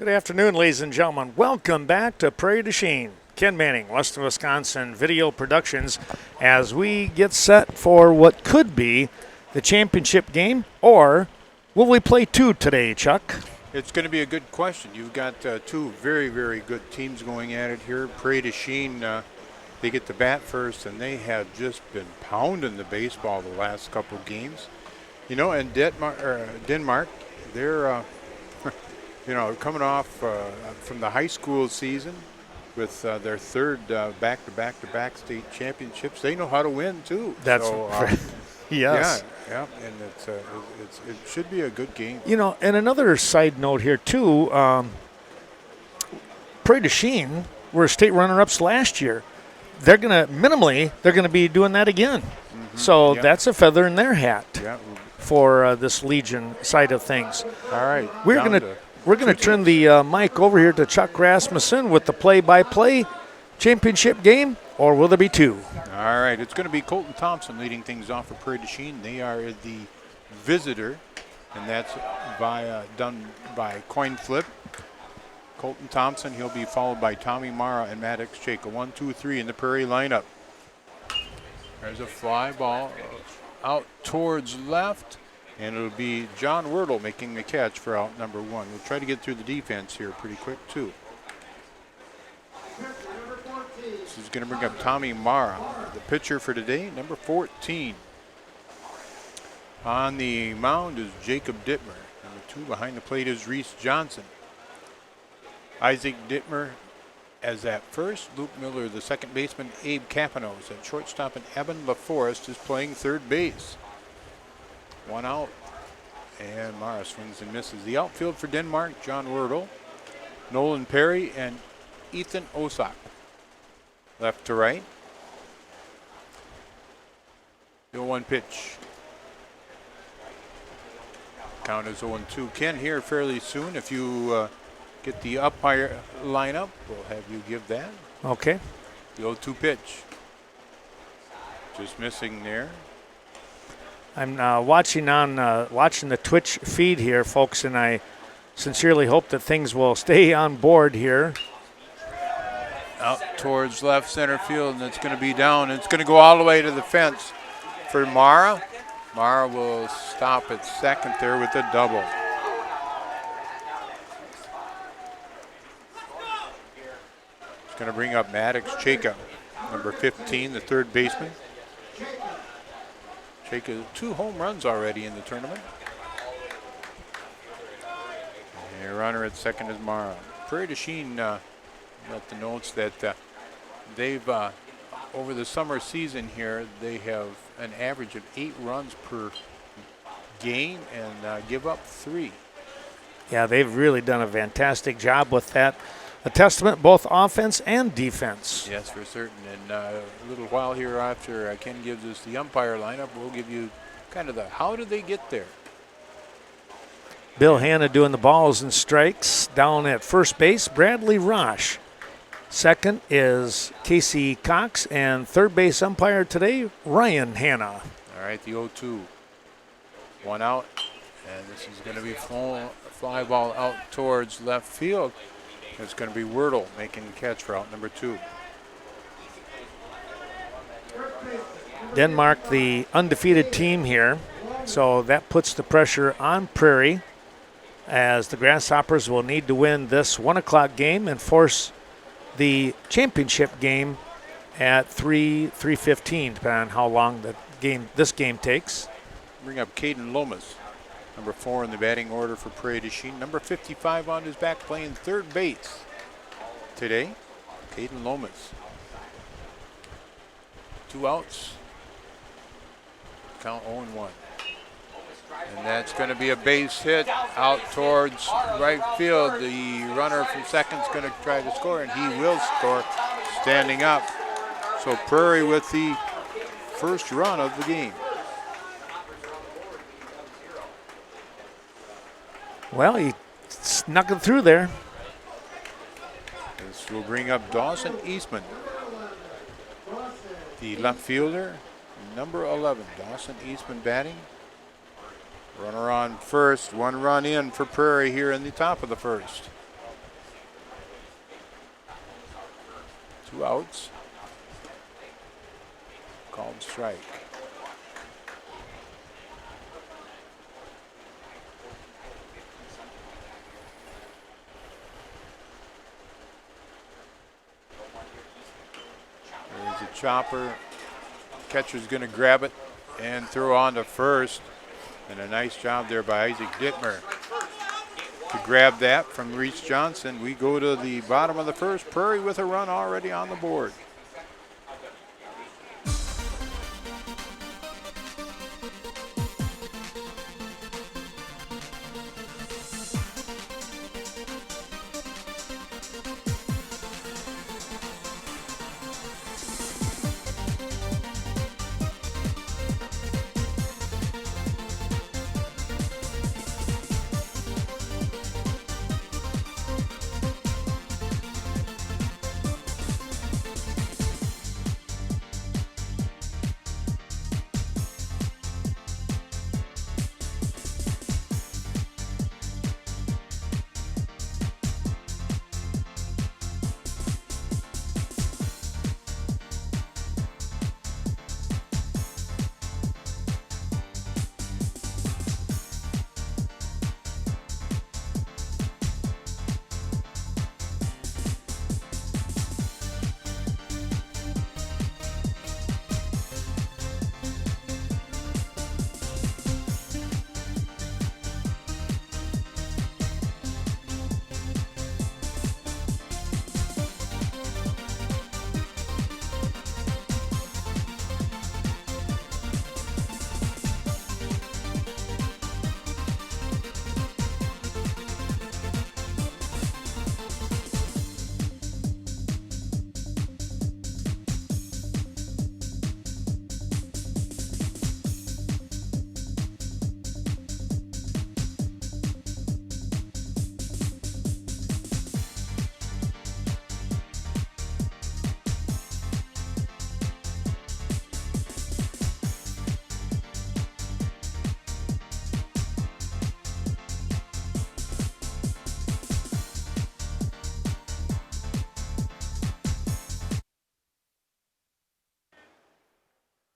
Good afternoon, ladies and gentlemen. Welcome back to Prairie Du Chien. Ken Manning, Western Wisconsin Video Productions, as we get set for what could be the championship game, or will we play two today, Chuck? It's going to be a good question. You've got two very, very good teams going at it here. Prairie Du Chien, they get the bat first, and they have just been pounding the baseball the last couple of games. You know, and Denmark, they're coming off from the high school season with their third back-to-back state championships. They know how to win too. That's yes. Yeah, and it should be a good game. You know, and another side note here too. Prairie Du Chien were state runner-ups last year. They're gonna be doing that again. Mm-hmm. So that's a feather in their hat for this Legion side of things. All right, We're going to turn the mic over here to Chuck Rasmussen with the play-by-play championship game, or will there be two? All right, it's going to be Colton Thompson leading things off for Prairie Du Chien. They are the visitor, and that's done by coin flip. Colton Thompson, he'll be followed by Tommy Mara and Maddox Chaka. 1, 2, 3 in the Prairie lineup. There's a fly ball out towards left. And it'll be John Wordle making the catch for out number one. We'll try to get through the defense here pretty quick, too. This is going to bring up Tommy Mara, the pitcher for today, number 14. On the mound is Jacob Dittmer. Number 2 behind the plate is Reese Johnson. Isaac Dittmer as at first. Luke Miller, the second baseman. Abe Capanos at shortstop, and Evan LaForest is playing third base. One out, and Mara swings and misses. The outfield for Denmark, John Wordle, Nolan Perry, and Ethan Osak. Left to right. The 0-1 pitch. Count is 0-2. Ken, here fairly soon. If you get the umpire lineup, we'll have you give that. Okay. The 0-2 pitch. Just missing there. I'm watching the Twitch feed here, folks, and I sincerely hope that things will stay on board here. Out towards left center field, and it's going to be down. It's going to go all the way to the fence for Mara. Mara will stop at second there with a double. It's going to bring up Maddox Chaka, number 15, the third baseman. Chaka, 2 home runs already in the tournament. And the runner at second is Mara. Prairie Du Chien let the notes that they've, over the summer season here, they have an average of 8 runs per game and give up 3. Yeah, they've really done a fantastic job with that. A testament both offense and defense. Yes, for certain. And a little while here after Ken gives us the umpire lineup, we'll give you kind of the how did they get there. Bill Hanna doing the balls and strikes. Down at first base, Bradley Rosh. Second is Casey Cox, and third base umpire today, Ryan Hanna. All right, the 0-2. 1 out, and this is going to be fly ball out towards left field. It's going to be Wordle making the catch for out number 2. Denmark, the undefeated team here, so that puts the pressure on Prairie, as the Grasshoppers will need to win this 1 o'clock game and force the championship game at 3:15, depending on how long this game takes. Bring up Caden Lomas, number 4 in the batting order for Prairie Du Chien. Number 55 on his back playing third base today, Caden Lomas. 2 outs. Count 0-1. And that's going to be a base hit out towards right field. The runner from second's going to try to score, and he will score standing up. So Prairie with the first run of the game. Well, he snuck it through there. This will bring up Dawson Eastman, the left fielder, number 11. Dawson Eastman batting. Runner on first, 1 run in for Prairie here in the top of the first. 2 outs. Called strike. There's a chopper. Catcher's going to grab it and throw on to first. And a nice job there by Isaac Dittmer to grab that from Reese Johnson. We go to the bottom of the first. Prairie with a run already on the board.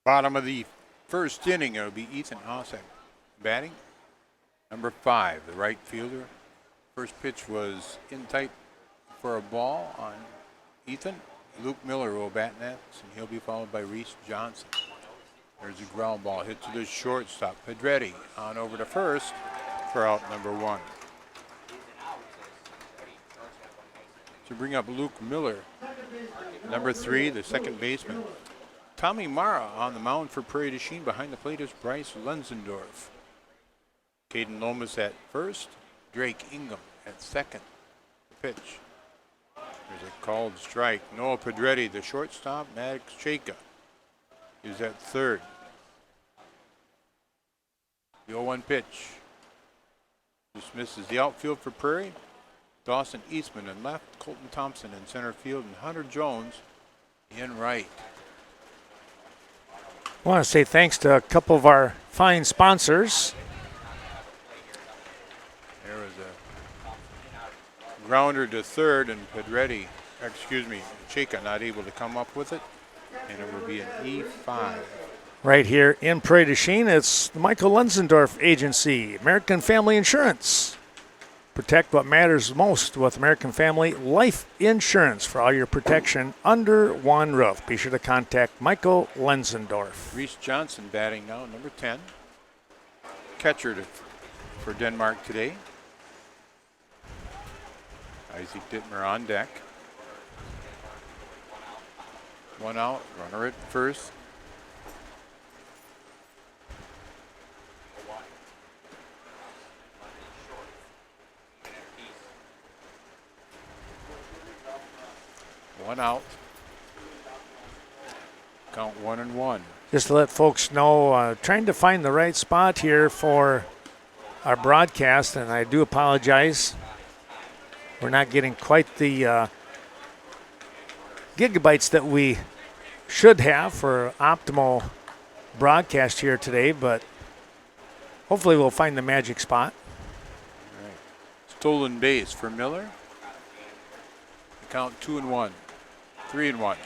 Bottom of the first inning, it'll be Ethan Ossack batting. Number 5, the right fielder. First pitch was in tight for a ball on Ethan. Luke Miller will bat next, and he'll be followed by Reese Johnson. There's a ground ball hit to the shortstop. Pedretti on over to first for out number 1. To bring up Luke Miller, number 3, the second baseman. Tommy Mara on the mound for Prairie Du Chien. Behind the plate is Bryce Lenzendorf. Caden Lomas at first. Drake Ingham at second. The pitch. There's a called strike. Noah Pedretti, the shortstop. Maddox Chaka is at third. The 0-1 pitch. Dismisses the outfield for Prairie. Dawson Eastman in left. Colton Thompson in center field. And Hunter Jones in right. I want to say thanks to a couple of our fine sponsors. There was a grounder to third, and Chaka not able to come up with it, and it will be an E5. Right here in Prairie Du Chien, it's the Michael Lenzendorf Agency, American Family Insurance. Protect what matters most with American Family Life Insurance for all your protection under one roof. Be sure to contact Michael Lenzendorf. Reese Johnson batting now, number 10. Catcher for Denmark today. Isaac Dittmer on deck. 1 out, runner at first. One out. Count 1-1. Just to let folks know, trying to find the right spot here for our broadcast, and I do apologize. We're not getting quite the gigabytes that we should have for optimal broadcast here today, but hopefully we'll find the magic spot. All right. Stolen base for Miller. Count 2-1. 3-1.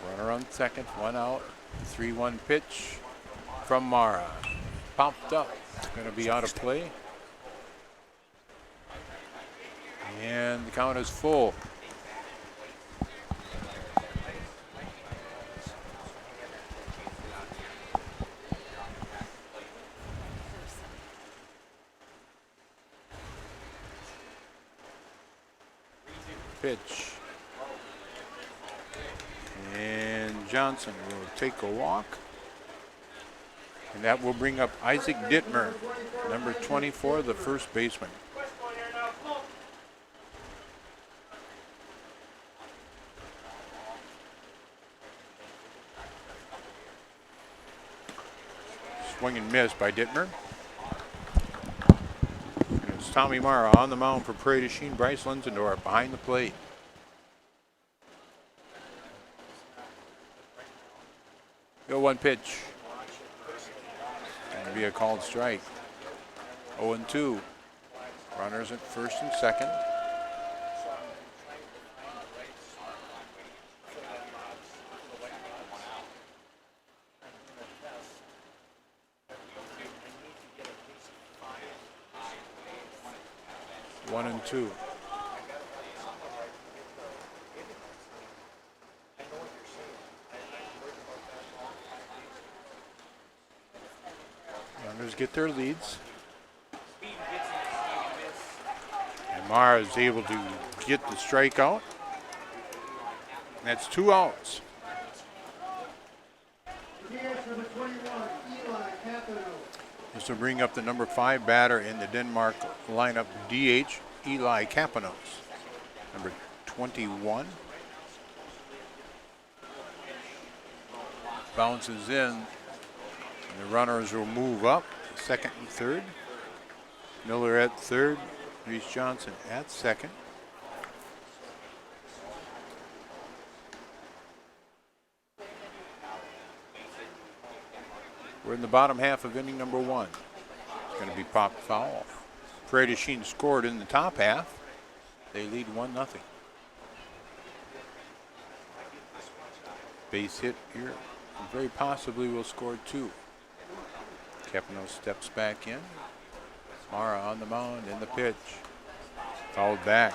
Runner on second, one out. 3-1 pitch from Mara. Popped up. Going to be out of play. And the count is full. Pitch. And Johnson will take a walk. And that will bring up Isaac Dittmer, number 24, the first baseman. Swing and miss by Dittmer. And it's Tommy Mara on the mound for Prairie Du Chien. Bryce Linsendorf behind the plate. Go one pitch. Going to be a called strike. 0-2. Runners at first and second. One and two. Runners get their leads. And Mara is able to get the strikeout. That's 2 outs. This will bring up the number 5 batter in the Denmark lineup, DH, Eli Kapanos, number 21. Bounces in, and the runners will move up, second and third. Miller at third, Reese Johnson at second. We're in the bottom half of inning number 1. It's going to be popped foul. Prairie Du Chien scored in the top half. They lead 1-0. Base hit here. Very possibly will score 2. Kapanos steps back in. Mara on the mound in the pitch. Fouled back.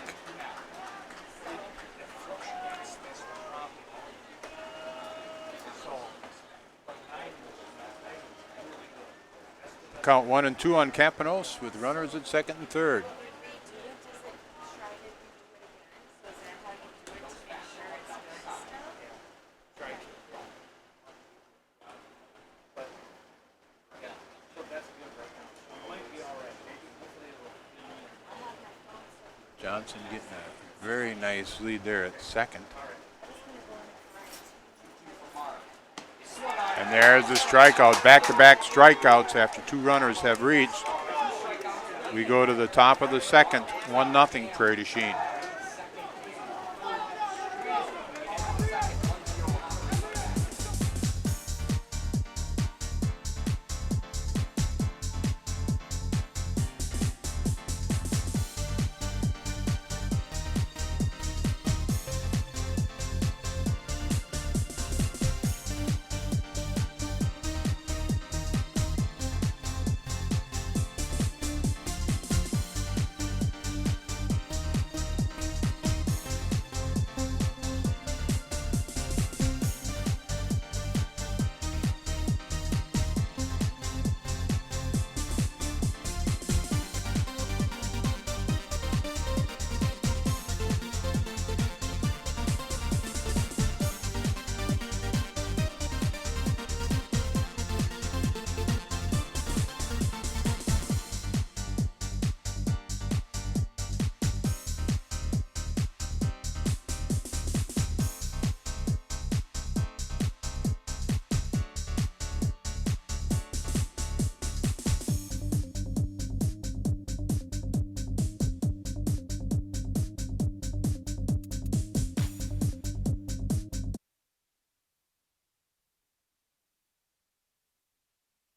Count 1-2 on Kapanos with runners at second and third. Johnson getting a very nice lead there at second. And there's the strikeout, back-to-back strikeouts after 2 runners have reached. We go to the top of the second, 1-0 Prairie Du Chien.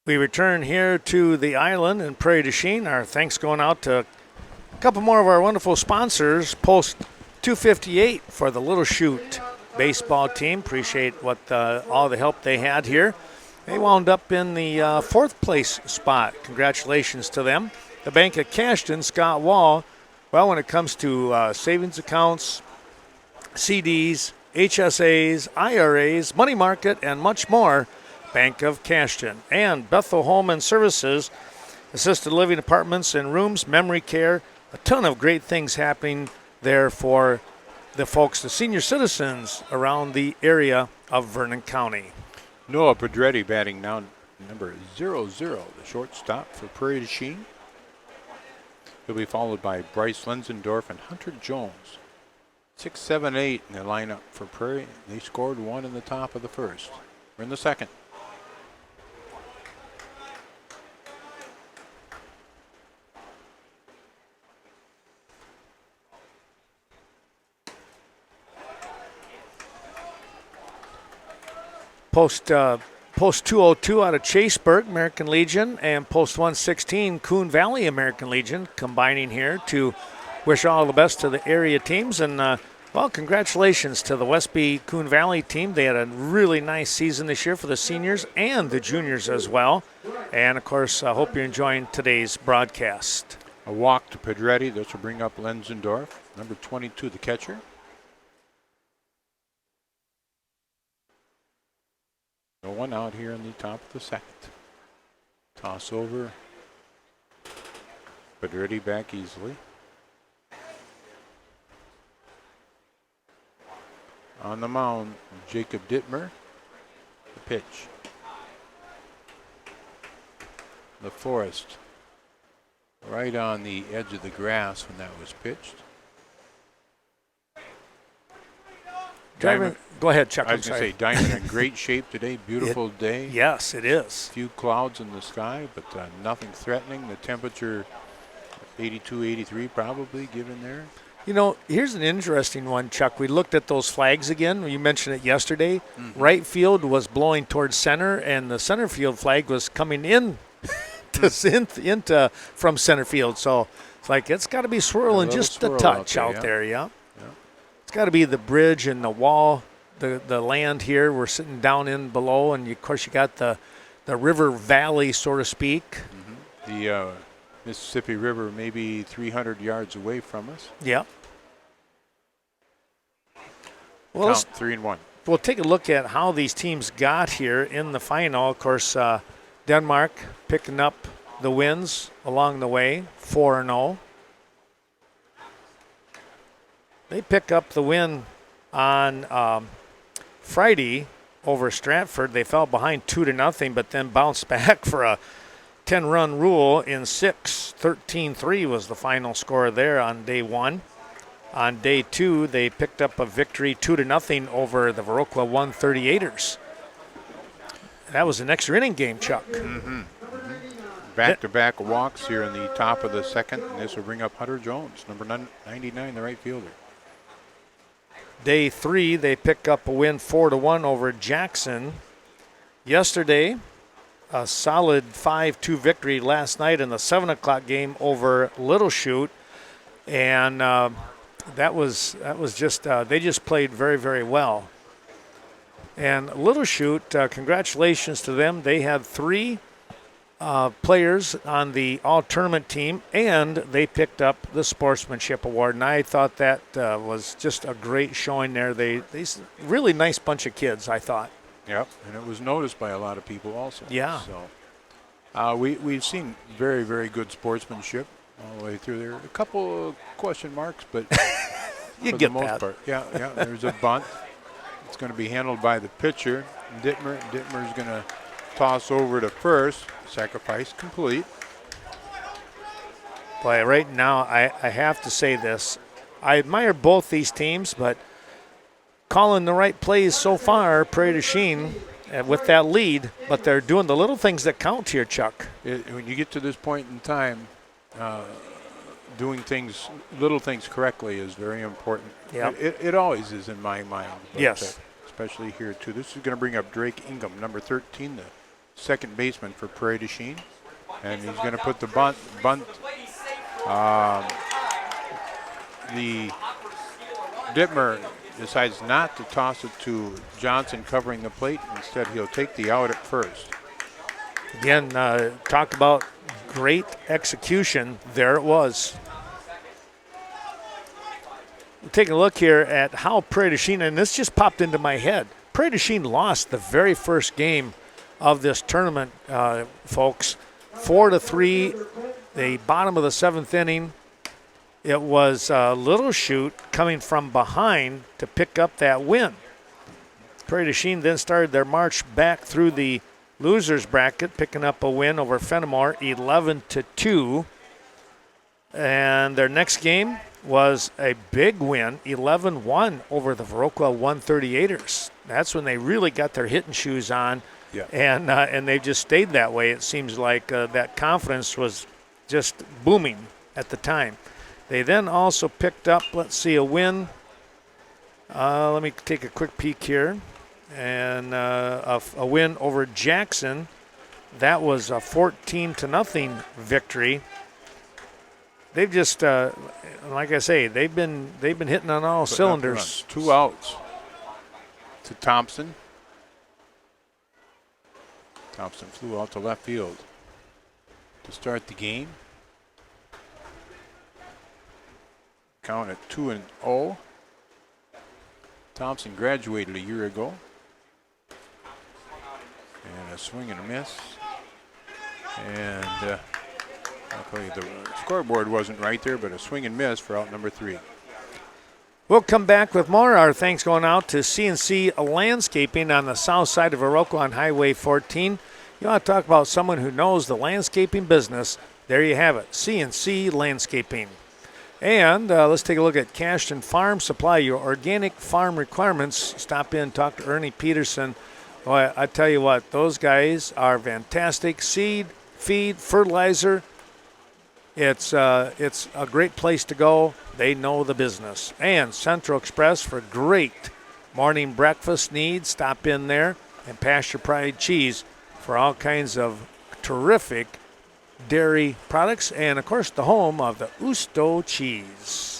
We return here to the island in Prairie Du Chien. Our thanks going out to a couple more of our wonderful sponsors. Post 258 for the Little Chute baseball team. Appreciate all the help they had here. They wound up in the fourth place spot. Congratulations to them. The Bank of Cashton, Scott Wall. Well, when it comes to savings accounts, CDs, HSAs, IRAs, money market, and much more, Bank of Cashton. And Bethel Home and Services, assisted living apartments and rooms, memory care, a ton of great things happening there for the folks, the senior citizens around the area of Vernon County. Noah Pedretti batting now, number 00, the shortstop for Prairie Du Chien. He'll be followed by Bryce Lenzendorf and Hunter Jones. 6, 7, 8 in the lineup for Prairie. They scored one in the top of the first. We're in the second. Post 202 out of Chaseburg, American Legion, and Post 116, Coon Valley American Legion, combining here to wish all the best to the area teams. And, well, congratulations to the Westby Coon Valley team. They had a really nice season this year for the seniors and the juniors as well. And, of course, I hope you're enjoying today's broadcast. A walk to Pedretti. This will bring up Lenzendorf, number 22, the catcher. No one out here in the top of the second. Toss over. Pedretti back easily. On the mound, Jacob Dittmer. The pitch. LaForest. Right on the edge of the grass when that was pitched. Go ahead, Chuck. I was going to say, Diamond in great shape today. Beautiful day. Yes, it is. Few clouds in the sky, but nothing threatening. The temperature, 82, 83 probably given there. You know, here's an interesting one, Chuck. We looked at those flags again. You mentioned it yesterday. Mm-hmm. Right field was blowing towards center, and the center field flag was coming in into from center field. So it's like it's got to be swirling just a touch out there. Yeah. It's got to be the bridge and the wall, the land here. We're sitting down in below, and of course you got the river valley, so to speak. Mm-hmm. The Mississippi River maybe 300 yards away from us. Yeah. Well, count 3-1. We'll take a look at how these teams got here in the final. Of course, Denmark picking up the wins along the way, 4-0. They pick up the win on Friday over Stratford. They fell behind 2-0, but then bounced back for a 10-run rule in 6. 13-3 was the final score there on day one. On day two, they picked up a victory 2-0 over the Viroqua 138ers. That was an extra inning game, Chuck. Mm-hmm. Back-to-back walks here in the top of the second, and this will bring up Hunter Jones, number 99, the right fielder. Day three, they pick up a win 4-1 over Jackson. Yesterday, a solid 5-2 victory last night in the 7 o'clock game over Little Chute. And that was just, they just played very, very well. And Little Chute, congratulations to them. They had 3 players on the all-tournament team, and they picked up the Sportsmanship Award. And I thought that was just a great showing there. They really nice bunch of kids, I thought. Yep, and it was noticed by a lot of people also. Yeah. So we've seen very, very good sportsmanship all the way through there. A couple of question marks, but you for get the most that. part. Yeah, there's a bunt. It's going to be handled by the pitcher, Dittmer. Dittmer's going to toss over to first. Sacrifice complete. Boy, right now, I have to say this. I admire both these teams, but calling the right plays so far, Prairie Du Chien with that lead, but they're doing the little things that count here, Chuck. When you get to this point in time, doing little things correctly is very important. Yeah, it always is in my mind. Yes. Especially here, too. This is going to bring up Drake Ingham, number 13, the second baseman for Prairie Du Chien. And he's going to put the bunt. The Dittmer decides not to toss it to Johnson covering the plate. Instead, he'll take the out at first. Again, talk about great execution. There it was. Take a look here at how Prairie Du Chien, and this just popped into my head. Prairie Du Chien lost the very first game of this tournament, folks. 4-3, the bottom of the 7th inning. It was Little Chute coming from behind to pick up that win. Prairie Du Chien then started their march back through the losers bracket, picking up a win over Fenimore, 11-2. And their next game was a big win, 11-1 over the Viroqua 138ers. That's when they really got their hitting shoes on. Yeah. And they just stayed that way. It seems like that confidence was just booming at the time. They then also picked up, let's see, a win. Let me take a quick peek here. And a win over Jackson. That was a 14-0 victory. They've just, like I say, they've been hitting on all cylinders. 2 outs to Thompson. Thompson flew out to left field to start the game. Count at 2-0. Thompson graduated a year ago. And a swing and a miss. And I'll tell you, the scoreboard wasn't right there, but a swing and miss for out number 3. We'll come back with more. Our thanks going out to C&C Landscaping on the south side of Viroqua on Highway 14. You want to talk about someone who knows the landscaping business. There you have it, C&C Landscaping. And let's take a look at Cashton Farm Supply, your organic farm requirements. Stop in, talk to Ernie Peterson. Boy, I tell you what, those guys are fantastic. Seed, feed, fertilizer. It's a great place to go. They know the business. And Central Express for great morning breakfast needs. Stop in there. And Pasture Pride Cheese for all kinds of terrific dairy products. And, of course, the home of the Usto cheese.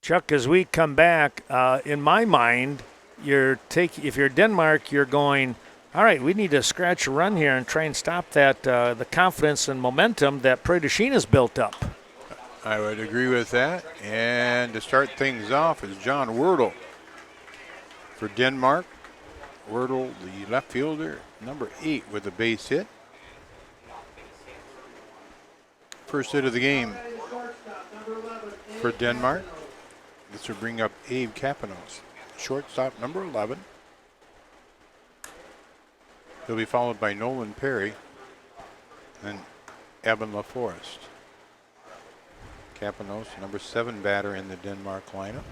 Chuck, as we come back, in my mind, if you're Denmark, you're going, all right, we need to scratch a run here and try and stop that the confidence and momentum that Prairie Du Chien has built up. I would agree with that. And to start things off is John Wordle for Denmark. Wordle, the left fielder, number 8 with a base hit. First hit of the game for Denmark. This will bring up Abe Kapanos, shortstop number 11. He'll be followed by Nolan Perry and Evan LaForest. Kapanos, number 7 batter in the Denmark lineup.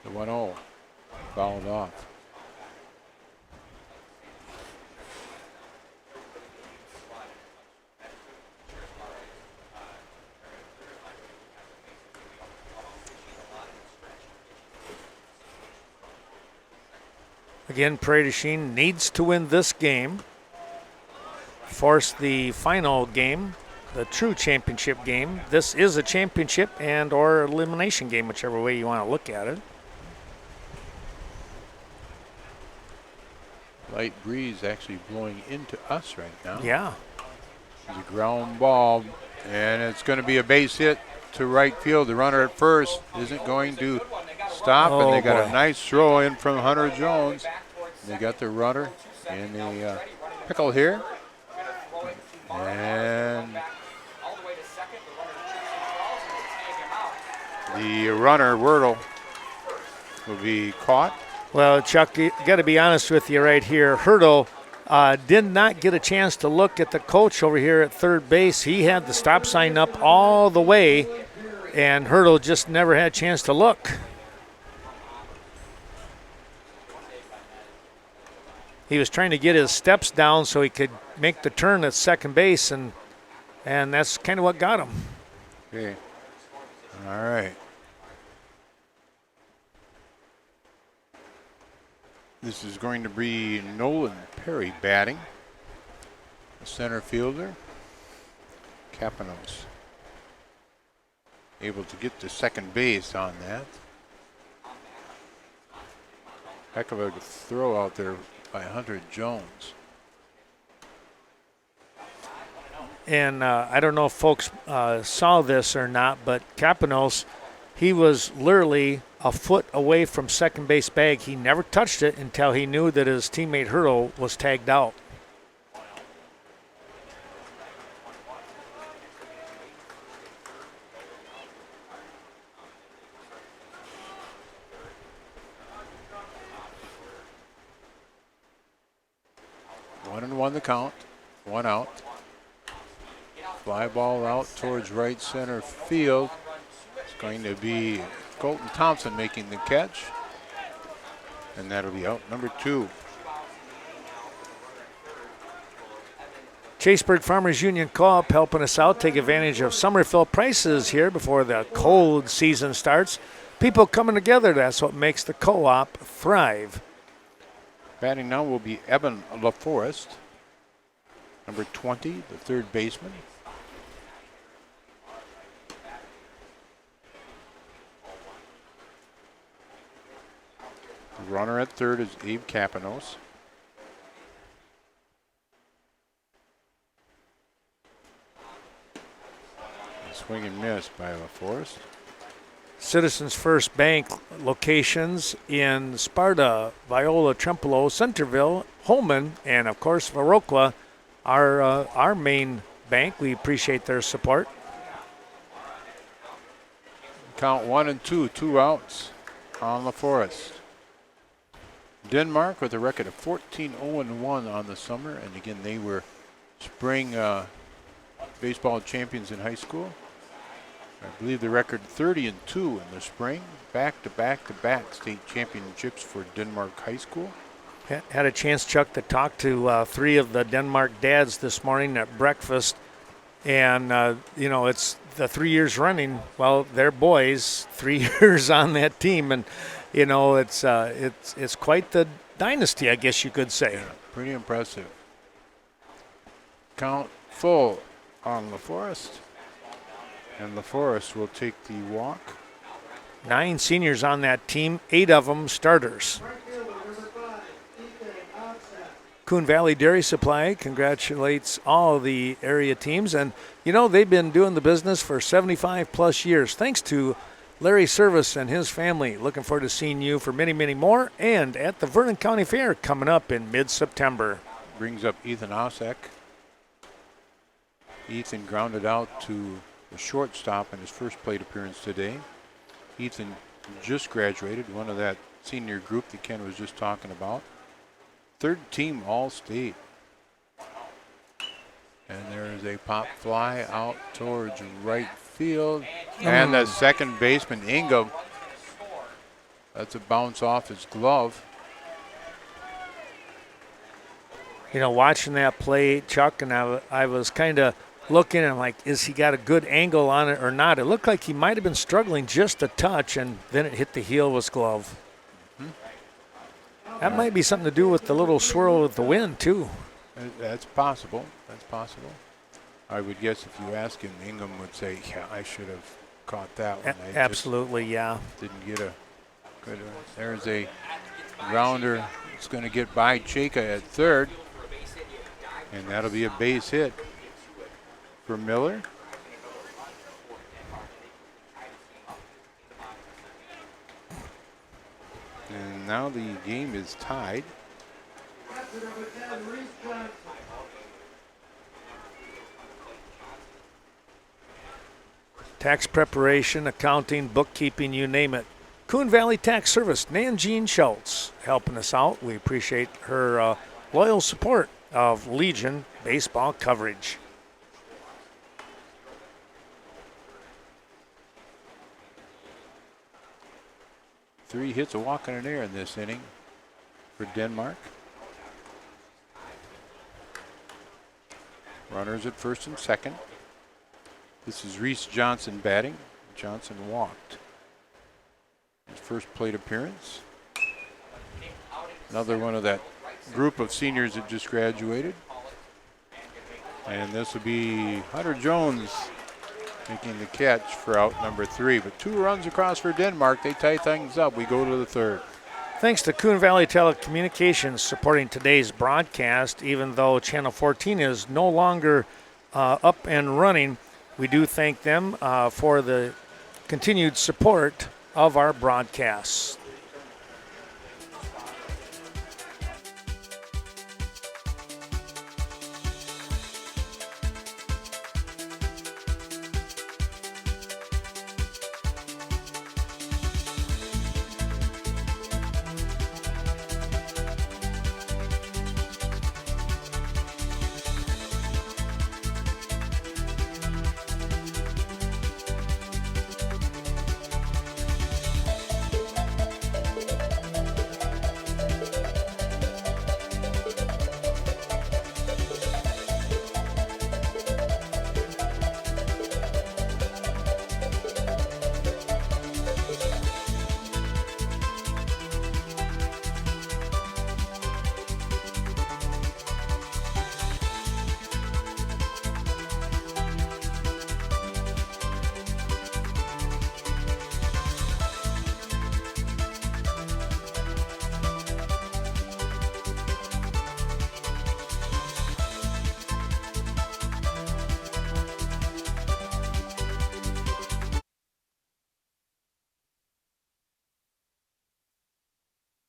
The 1-0 fouled off. Again, Prairie Du Chien needs to win this game, force the final game, the true championship game. This is a championship and or elimination game, whichever way you want to look at it. Light breeze actually blowing into us right now. Yeah. It's a ground ball, and it's going to be a base hit to right field. The runner at first isn't going to stop, and they got a nice throw in from Hunter Jones. They got the runner in the pickle here. And the runner, Wordle, will be caught. Well, Chuck, you got to be honest with you right here. Hurdle did not get a chance to look at the coach over here at third base. He had the stop sign up all the way, and Hurdle just never had a chance to look. He was trying to get his steps down so he could make the turn at second base, and that's kind of what got him. Okay. All right. This is going to be Nolan Perry batting, the center fielder. Capanos able to get to second base on that. Heck of a throw out there by Hunter Jones. And I don't know if folks saw this or not, but Capanos, he was literally a foot away from second base bag. He never touched it until he knew that his teammate Hurdle was tagged out. One and one the count, one out. Fly ball out towards right center field. It's going to be Colton Thompson making the catch. And that'll be out number 2. Chaseburg Farmers Union Co-op helping us out, take advantage of summer fill prices here before the cold season starts. People coming together, that's what makes the co-op thrive. Batting now will be Evan LaForest, number 20, the third baseman. The runner at third is Abe Capanos. Swing and miss by LaForest. Citizens First Bank locations in Sparta, Viola, Trempealeau, Centerville, Holman, and of course Viroqua are our main bank. We appreciate their support. Count 1 and 2, 2 outs on LaForest. Denmark with a record of 14-0-1 on the summer, and again they were spring baseball champions in high school. I believe the record 30-2 in the spring. Back-to-back state championships for Denmark High School. Had a chance, Chuck, to talk to 3 of the Denmark dads this morning at breakfast. And, it's the 3 years running. Well, they're boys, 3 years on that team. And, it's quite the dynasty, I guess you could say. Yeah, pretty impressive. Count full on LaForest. And LaForest will take the walk. 9 seniors on that team, 8 of them starters. Coon Valley Dairy Supply congratulates all the area teams. And, they've been doing the business for 75-plus years. Thanks to Larry Service and his family. Looking forward to seeing you for many, many more. And at the Vernon County Fair coming up in mid-September. Brings up Ethan Osek. Ethan grounded out to the shortstop in his first plate appearance today. Ethan just graduated, one of that senior group that Ken was just talking about. Third team All-State. And there is a pop fly out towards right field. And the second baseman, Ingham. That's a bounce off his glove. Watching that play, Chuck, and I was kind of looking and I'm like, is he got a good angle on it or not? It looked like he might have been struggling just a touch, and then it hit the heel of his glove. That might be something to do with the little swirl with the wind, too. That's possible. That's possible. I would guess if you ask him, Ingham would say, yeah, I should have caught that one. Absolutely, yeah. Didn't get a good one. There's a grounder. It's going to get by Chaka at third. And that'll be a base hit for Miller. And now the game is tied. Tax preparation, accounting, bookkeeping, you name it. Coon Valley Tax Service, Nanjean Schultz, helping us out. We appreciate her loyal support of Legion baseball coverage. Three hits, a walk, and an error in this inning for Denmark. Runners at first and second. This is Reese Johnson batting. Johnson walked his first plate appearance. Another one of that group of seniors that just graduated. And this will be Hunter Jones making the catch for out number 3. But 2 runs across for Denmark. They tie things up. We go to the third. Thanks to Coon Valley Telecommunications supporting today's broadcast. Even though Channel 14 is no longer up and running, we do thank them for the continued support of our broadcasts.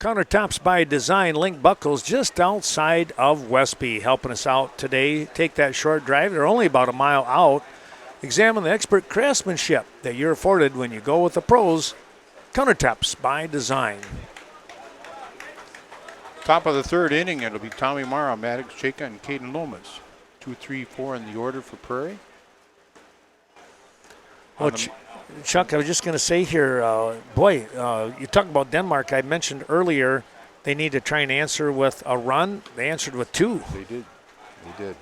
Countertops by Design, Link Buckles, just outside of Westby, helping us out today. Take that short drive. They're only about a mile out. Examine the expert craftsmanship that you're afforded when you go with the pros. Countertops by Design. Top of the third inning, it'll be Tommy Mara, Maddox Chaka, and Caden Lomas. 2, 3, 4 in the order for Prairie. Well, Chuck, I was just going to say here, you talk about Denmark. I mentioned earlier they need to try and answer with a run. They answered with 2. They did. They did.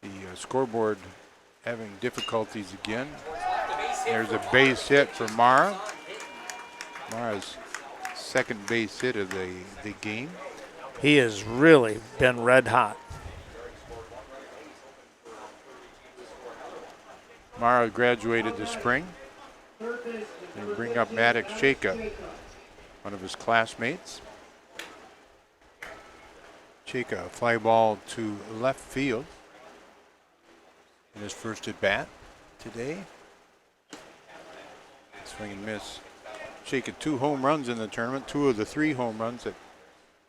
The scoreboard having difficulties again. There's a base hit for Mara. Mara's second base hit of the game. He has really been red hot. Mara graduated this spring. They bring up Maddox Chaka, one of his classmates. Chaka, a fly ball to left field in his first at bat today. Swing and miss. Chaka 2 home runs in the tournament, 2 of the 3 home runs that,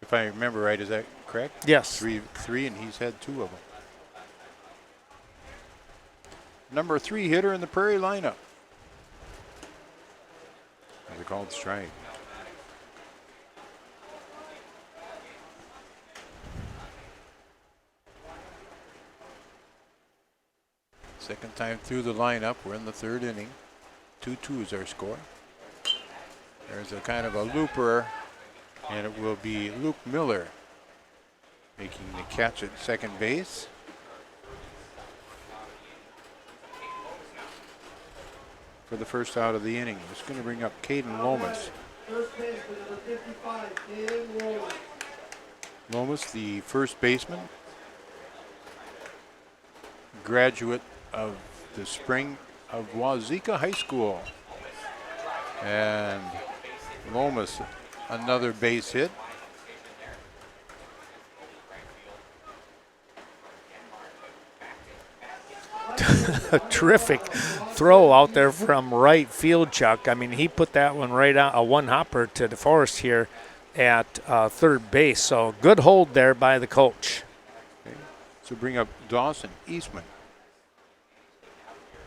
if I remember right, is that correct? Yes. Three, and he's had 2 of them. Number 3 hitter in the Prairie lineup. That's a called strike. Second time through the lineup. We're in the third inning. 2-2 is our score. There's a kind of a looper, and it will be Luke Miller making the catch at second base. for the first out of the inning. It's going to bring up Caden Lomas. Lomas, the first baseman, graduate of the spring of Wazeeka High School. And Lomas, another base hit. A terrific throw out there from right field, Chuck. I mean, he put that one right out, a one-hopper to DeForest here at third base. So good hold there by the coach. Okay. So bring up Dawson Eastman.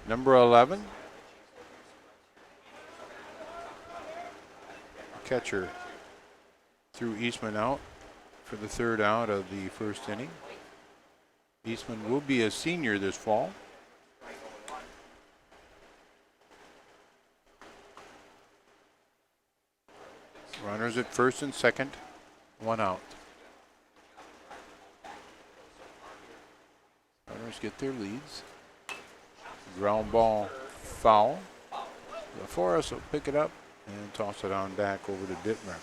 Number 11. Catcher threw Eastman out for the third out of the first inning. Eastman will be a senior this fall. Runners at first and second, one out. Runners get their leads. Ground ball foul. DeForest will pick it up and toss it on back over to Dittmer.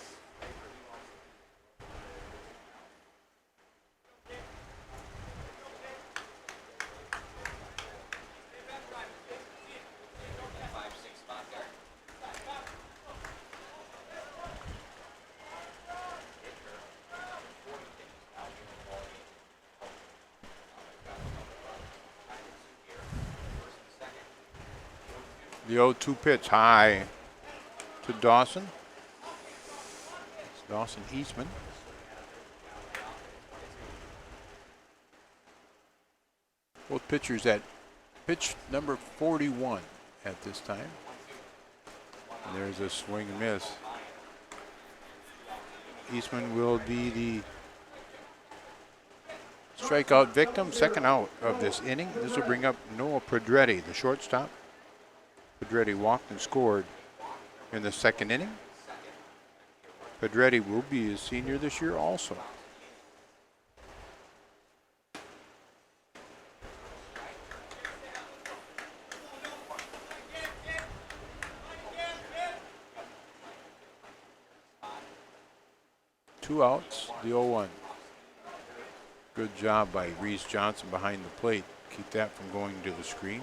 The 0-2 pitch high to Dawson. It's Dawson Eastman. Both pitchers at pitch number 41 at this time. And there's a swing and miss. Eastman will be the strikeout victim, second out of this inning. This will bring up Noah Pedretti, the shortstop. Pedretti walked and scored in the second inning. Pedretti will be a senior this year also. Two outs, the 0-1. Good job by Reese Johnson behind the plate. Keep that from going to the screen.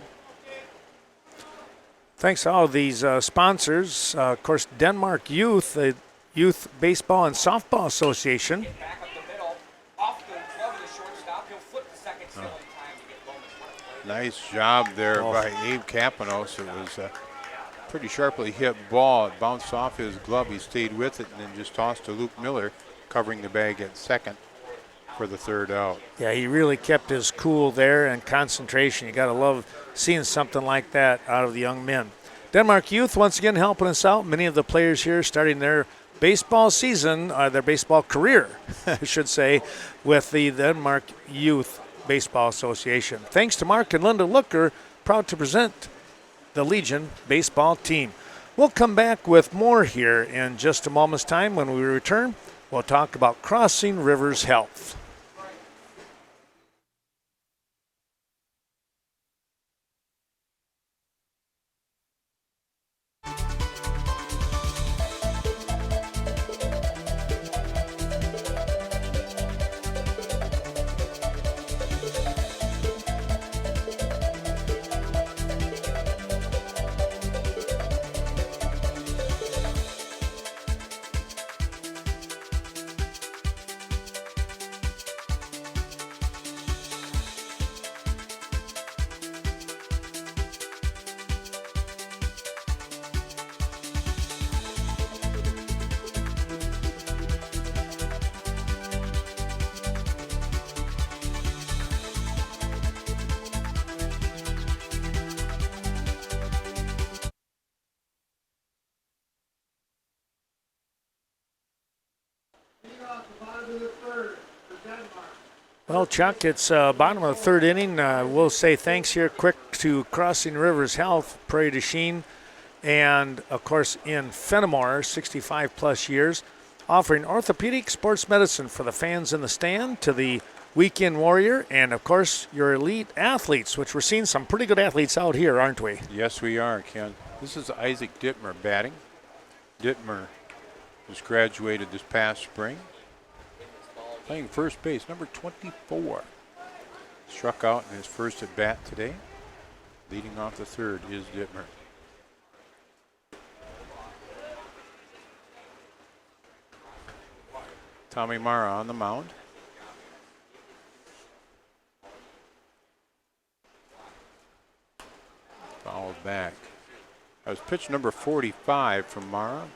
Thanks to all of these sponsors. Of course, Denmark Youth, the Youth Baseball and Softball Association. Nice job there by Abe Kapanos. It was a pretty sharply hit ball. It bounced off his glove. He stayed with it and then just tossed to Luke Miller, covering the bag at second for the third out. Yeah, he really kept his cool there and concentration. You got to love seeing something like that out of the young men. Denmark Youth once again helping us out. Many of the players here starting their baseball season, their baseball career, I should say, with the Denmark Youth Baseball Association. Thanks to Mark and Linda Looker, proud to present the Legion baseball team. We'll come back with more here in just a moment's time. When we return, we'll talk about Crossing Rivers Health. Well, Chuck, it's bottom of the third inning. We'll say thanks here quick to Crossing Rivers Health, Prairie Du Chien, and, of course, in Fenimore, 65-plus years, offering orthopedic sports medicine for the fans in the stand to the weekend warrior and, of course, your elite athletes, which we're seeing some pretty good athletes out here, aren't we? Yes, we are, Ken. This is Isaac Dittmer batting. Dittmer was graduated this past spring, playing first base, number 24. Struck out in his first at bat today. Leading off the third is Dittmer. Tommy Mara on the mound. Fouled back. That was pitch number 45 from Mara.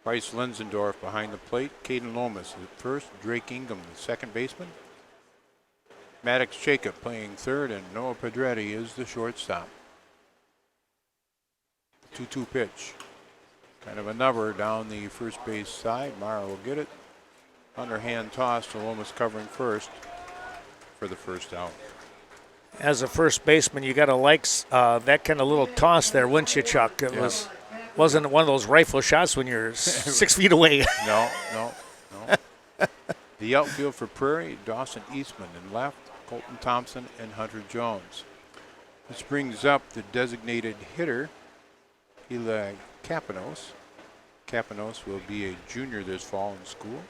Bryce Lenzendorf behind the plate. Caden Lomas at first. Drake Ingham, the second baseman. Maddox Jacob playing third, and Noah Pedretti is the shortstop. 2-2 pitch. Kind of a number down the first base side. Mara will get it. Underhand toss to Lomas covering first for the first out. As a first baseman, you got to like that kind of little toss there, wouldn't you, Chuck? It wasn't one of those rifle shots when you're 6 feet away. No. The outfield for Prairie, Dawson Eastman in left, Colton Thompson and Hunter Jones. This brings up the designated hitter, Eli Capanos. Capanos will be a junior this fall in school.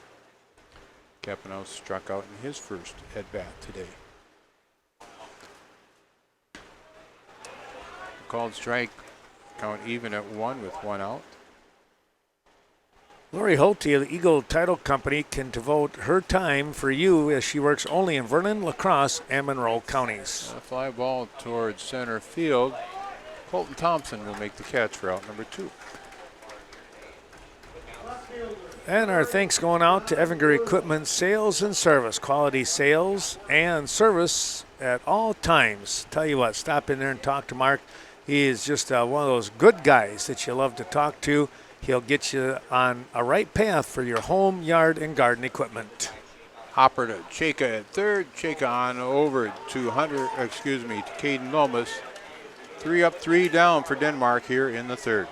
Capanos struck out in his first at-bat today. Called strike, count even at 1 with 1 out. Lori Holte of the Eagle Title Company can devote her time for you as she works only in Vernon, La Crosse, and Monroe counties. A fly ball towards center field. Colton Thompson will make the catch for out number 2. And our thanks going out to Evinger Equipment Sales and Service. Quality sales and service at all times. Tell you what, stop in there and talk to Mark. He is just one of those good guys that you love to talk to. He'll get you on a right path for your home, yard, and garden equipment. Hopper to Cheka at third. Cheka on over to Caden Lomas. 3 up, 3 down for Denmark here in the third.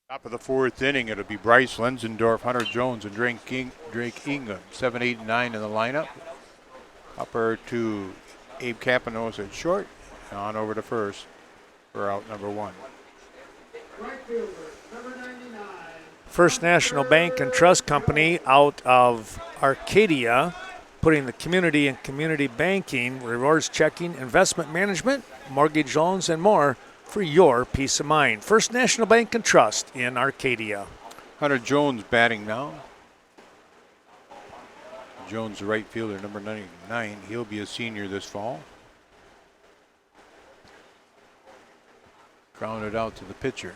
Top of the fourth inning, it'll be Bryce Lenzendorf, Hunter Jones, and Drake Ingham. 7, 8, and 9 in the lineup. Upper to Abe Capanos at short. On over to first for out number 1. First National Bank and Trust Company out of Arcadia, putting the community in community banking, rewards checking, investment management, mortgage loans, and more for your peace of mind. First National Bank and Trust in Arcadia. Hunter Jones batting now. Jones, the right fielder, number 99. He'll be a senior this fall. Grounded out to the pitcher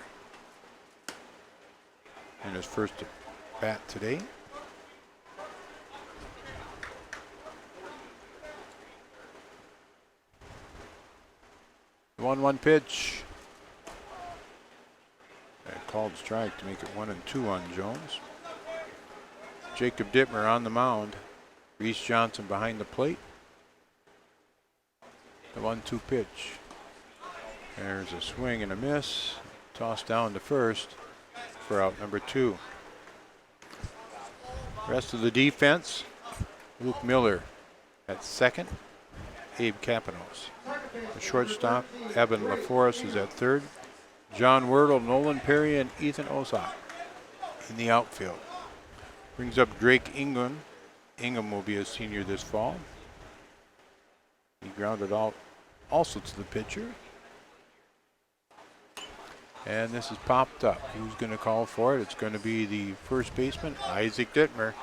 in his first bat today. The 1-1 pitch. That called strike to make it 1-2 on Jones. Jacob Dittmer on the mound. Reese Johnson behind the plate. The 1-2 pitch. There's a swing and a miss. Tossed down to first for out number 2. Rest of the defense, Luke Miller at second, Abe Capanos. The shortstop, Evan LaForest, is at third. John Wordle, Nolan Perry, and Ethan Ozak in the outfield. Brings up Drake Ingham. Ingham will be a senior this fall. He grounded out also to the pitcher. And this is popped up. Who's going to call for it? It's going to be the first baseman, Isaac Dittmer.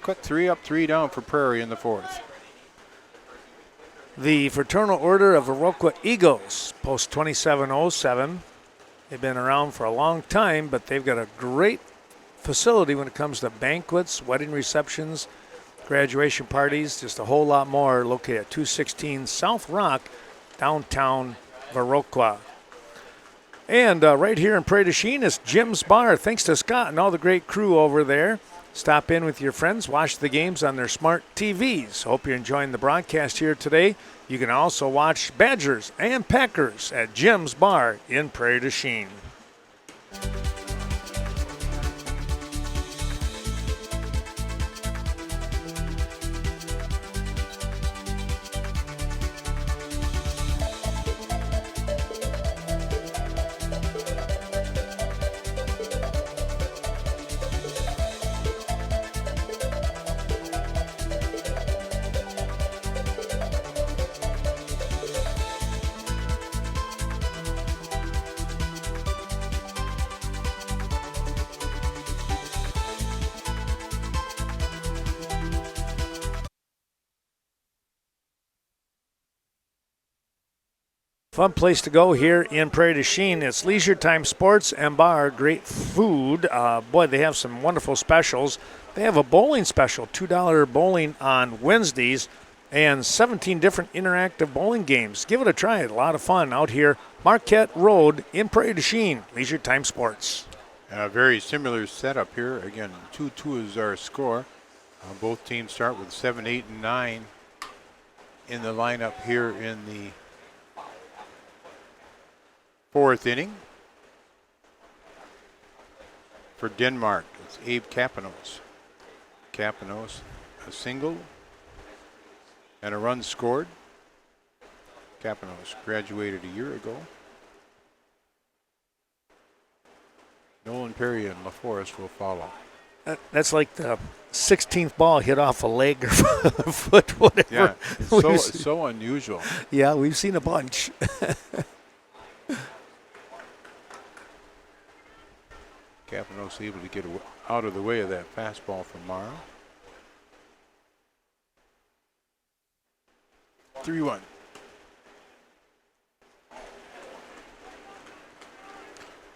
Cut 3 up, 3 down for Prairie in the fourth. The Fraternal Order of Viroqua Eagles, post 2707. They've been around for a long time, but they've got a great facility when it comes to banquets, wedding receptions, graduation parties, just a whole lot more, located at 216 South Rock, downtown Viroqua. And right here in Prairie Du Chien is Jim's Bar. Thanks to Scott and all the great crew over there. Stop in with your friends, watch the games on their smart TVs. Hope you're enjoying the broadcast here today. You can also watch Badgers and Packers at Jim's Bar in Prairie Du Chien. Fun place to go here in Prairie Du Chien. It's Leisure Time Sports and Bar. Great food. Boy, they have some wonderful specials. They have a bowling special, $2 bowling on Wednesdays, and 17 different interactive bowling games. Give it a try. A lot of fun out here. Marquette Road in Prairie Du Chien. Leisure Time Sports. A very similar setup here. Again, 2-2 is our score. Both teams start with 7, 8, and 9 in the lineup here in the fourth inning. For Denmark, it's Abe Capanos. Capanos, a single and a run scored. Capanos graduated a year ago. Nolan Perry and LaForest will follow. That's like the 16th ball hit off a leg or foot, whatever. Yeah, so unusual. Yeah, we've seen a bunch. Capanos able to get out of the way of that fastball from Morrow. 3-1.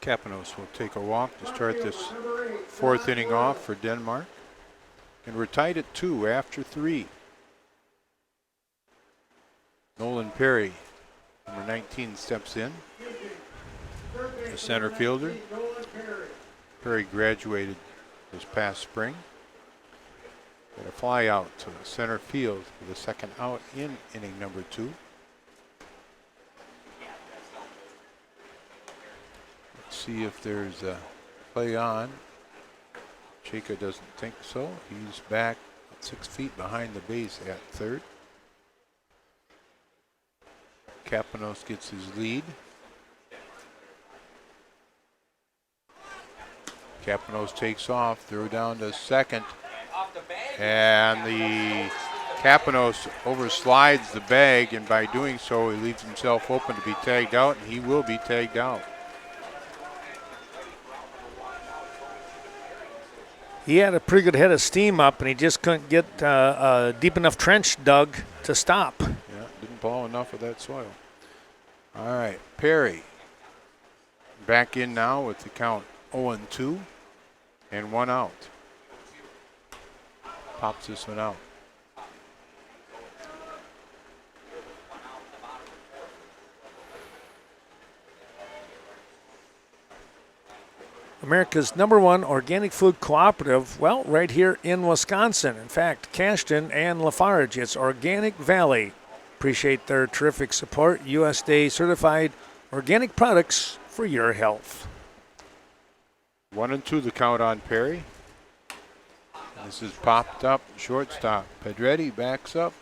Capanos will take a walk to start this fourth inning off for Denmark. And we're tied at 2 after 3. Nolan Perry, number 19, steps in. The center fielder. Perry graduated this past spring. Got a fly out to center field for the second out in inning number 2. Let's see if there's a play on. Chika doesn't think so. He's back 6 feet behind the base at third. Capanos gets his lead. Capanos takes off, throw down to second, and the Capanos overslides the bag, and by doing so, he leaves himself open to be tagged out, and he will be tagged out. He had a pretty good head of steam up, and he just couldn't get a deep enough trench dug to stop. Yeah, didn't blow enough of that soil. All right, Perry back in now with the count 0-2 and 1 out. Pops this one out. America's #1 organic food cooperative, well, right here in Wisconsin. In fact, Cashton and Lafarge, it's Organic Valley. Appreciate their terrific support. USDA certified organic products for your health. 1-2 the count on Perry. This is popped up, shortstop. Pedretti backs up,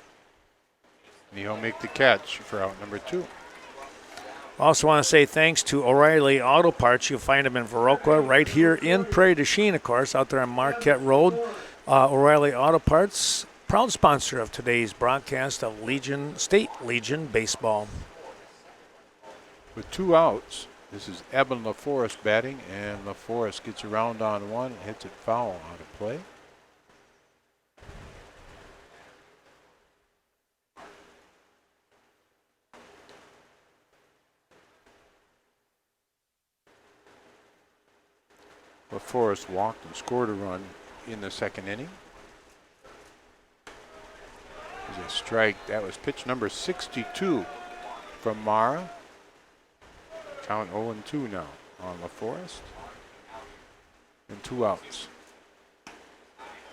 and he'll make the catch for out number 2. Also want to say thanks to O'Reilly Auto Parts. You'll find them in Viroqua, right here in Prairie Du Chien, of course, out there on Marquette Road. O'Reilly Auto Parts, proud sponsor of today's broadcast of State Legion Baseball. With 2 outs, this is Eben LaForest batting, and LaForest gets around on one and hits it foul out of play. LaForest walked and scored a run in the second inning. There's a strike. That was pitch number 62 from Mara. Count 0-2 now on LaForest. And 2 outs.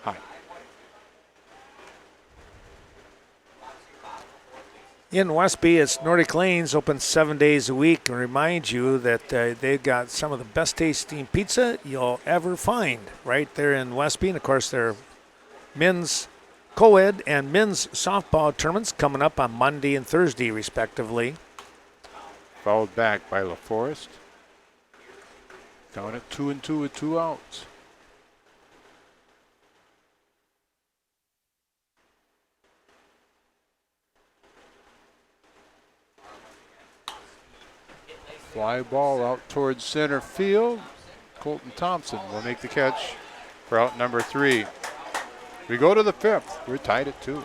High. In Westby, it's Nordic Lanes, open 7 days a week. And remind you that they've got some of the best tasting pizza you'll ever find right there in Westby. And of course, their men's co-ed and men's softball tournaments coming up on Monday and Thursday, respectively. Fouled back by LaForest. Down at 2-2 with 2 outs. Fly ball out towards center field. Colton Thompson will make the catch for out number 3. We go to the 5th. We're tied at 2.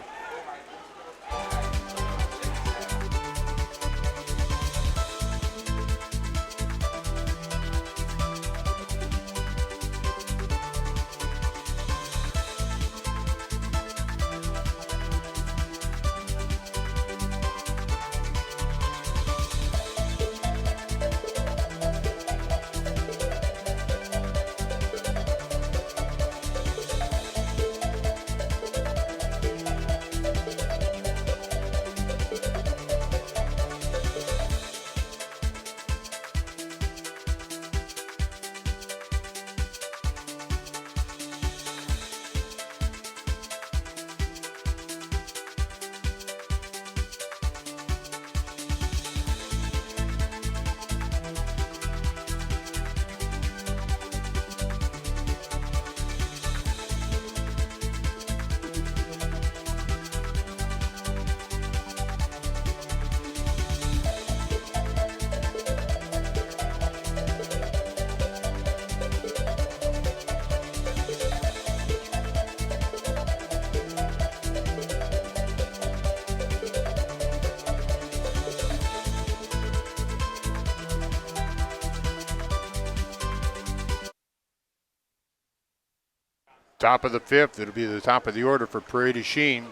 Top of the 5th, it'll be the top of the order for Prairie Du Chien.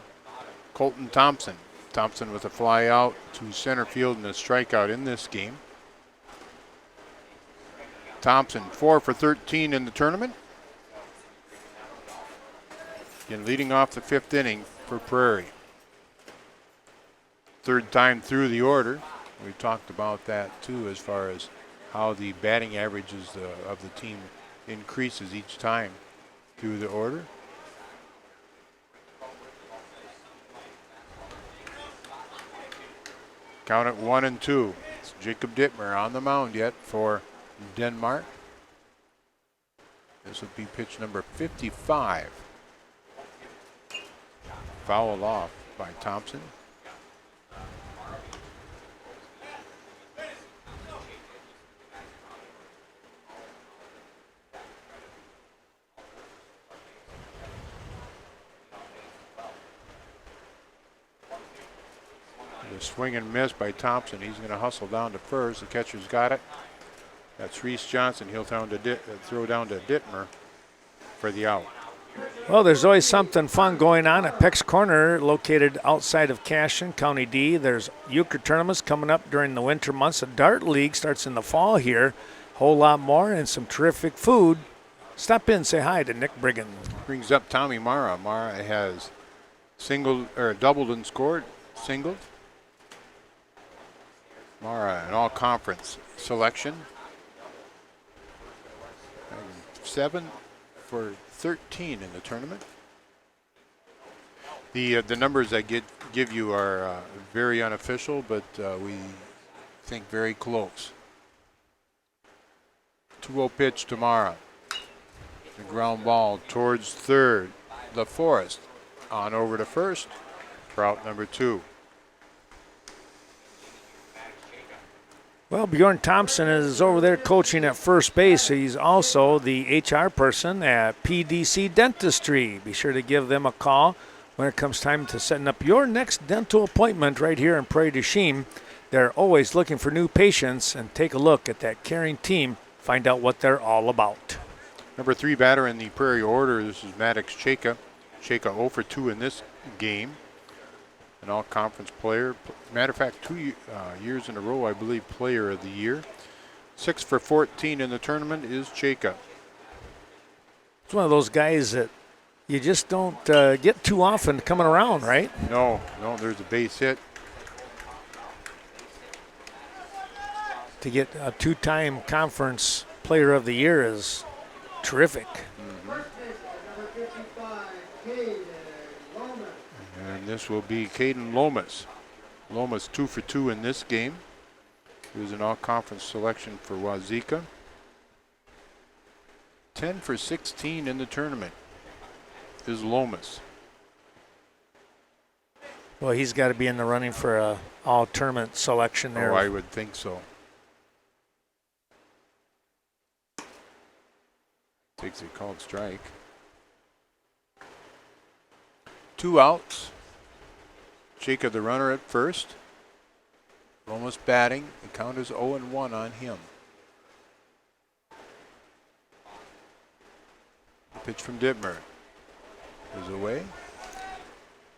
Colton Thompson. Thompson with a fly out to center field and a strikeout in this game. Thompson 4 for 13 in the tournament. And leading off the 5th inning for Prairie. 3rd time through the order. We talked about that too, as far as how the batting averages of the team increases each time through the order. Count it 1-2. It's Jacob Dittmer on the mound yet for Denmark. This would be pitch number 55. Fouled off by Thompson. Swing and miss by Thompson. He's going to hustle down to first. The catcher's got it. That's Reese Johnson. He'll throw down to Dittmer for the out. Well, there's always something fun going on at Peck's Corner, located outside of Cashion, County D. There's euchre tournaments coming up during the winter months. The Dart League starts in the fall here. Whole lot more and some terrific food. Stop in, say hi to Nick Brigham. Brings up Tommy Mara. Mara has doubled and scored, singled. Mara, an all-conference selection. 7 for 13 in the tournament. The numbers I give you are very unofficial, but we think very close. 2-0 pitch tomorrow. The ground ball towards third. LaForest on over to first for out number 2. Well, Bjorn Thompson is over there coaching at first base. He's also the HR person at PDC Dentistry. Be sure to give them a call when it comes time to setting up your next dental appointment right here in Prairie Du Chien. They're always looking for new patients, and take a look at that caring team. Find out what they're all about. Number 3 batter in the Prairie order, this is Maddox Cheka. Cheka 0 for 2 in this game. An all-conference player. Matter of fact, 2 years in a row, I believe, player of the year. 6 for 14 in the tournament is Cheka. It's one of those guys that you just don't get too often coming around, right? No, there's a base hit. To get a 2-time conference player of the year is terrific. And this will be Caden Lomas. Lomas 2 for 2 in this game. He was an all-conference selection for Wazeeka. 10 for 16 in the tournament is Lomas. Well, he's got to be in the running for a all-tournament selection there. Oh, I would think so. Takes a called strike. 2 outs. Cheka the runner at first. Lomas batting. The count is 0-1 on him. The pitch from Dittmer is away.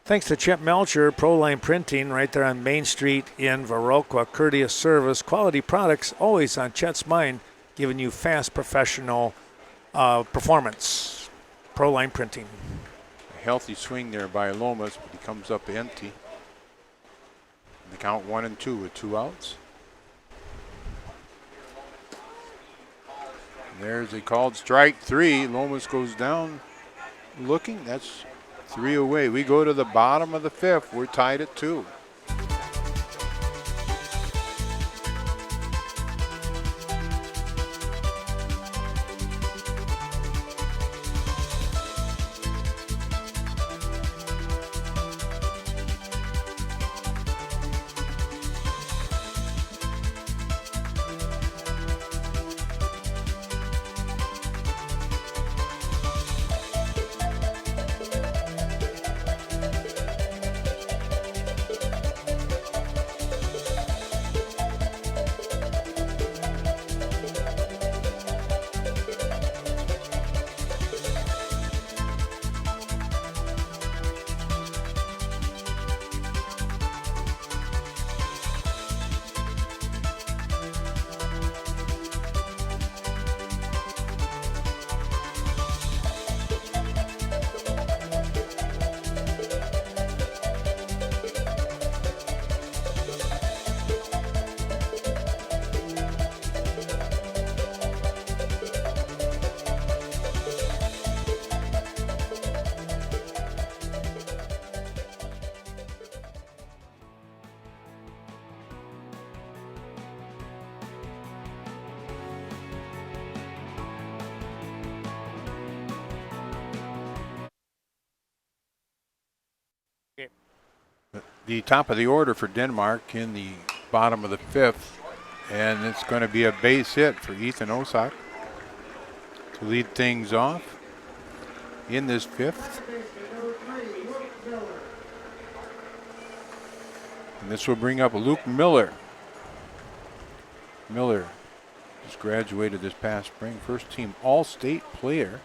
Thanks to Chip Melcher, Proline Printing, right there on Main Street in Viroqua. Courteous service, quality products, always on Chet's mind, giving you fast, professional performance. Proline Printing. A healthy swing there by Lomas, but he comes up empty. The count 1-2 with 2 outs. And there's a called strike 3. Lomas goes down looking. That's 3 away. We go to the bottom of the 5th. We're tied at 2. The top of the order for Denmark in the bottom of the 5th, and it's going to be a base hit for Ethan Osak to lead things off in this 5th. And this will bring up Luke Miller. Miller just graduated this past spring, first team All-State player.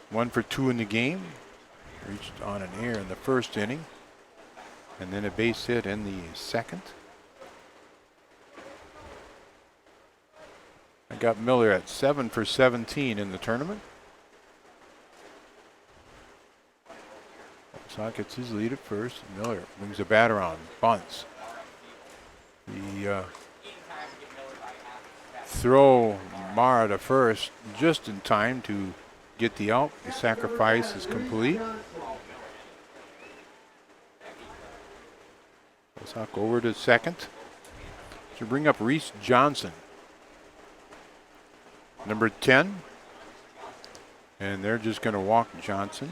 1 for 2 in the game. Reached on an air in the first inning, and then a base hit in the second. I got Miller at 7 for 17 in the tournament. Sock gets his lead at first. Miller brings the batter on, bunts. The throw Mara to first just in time to get the out. The sacrifice is complete. Let's knock over to second. To bring up Reese Johnson, number 10. And they're just going to walk Johnson.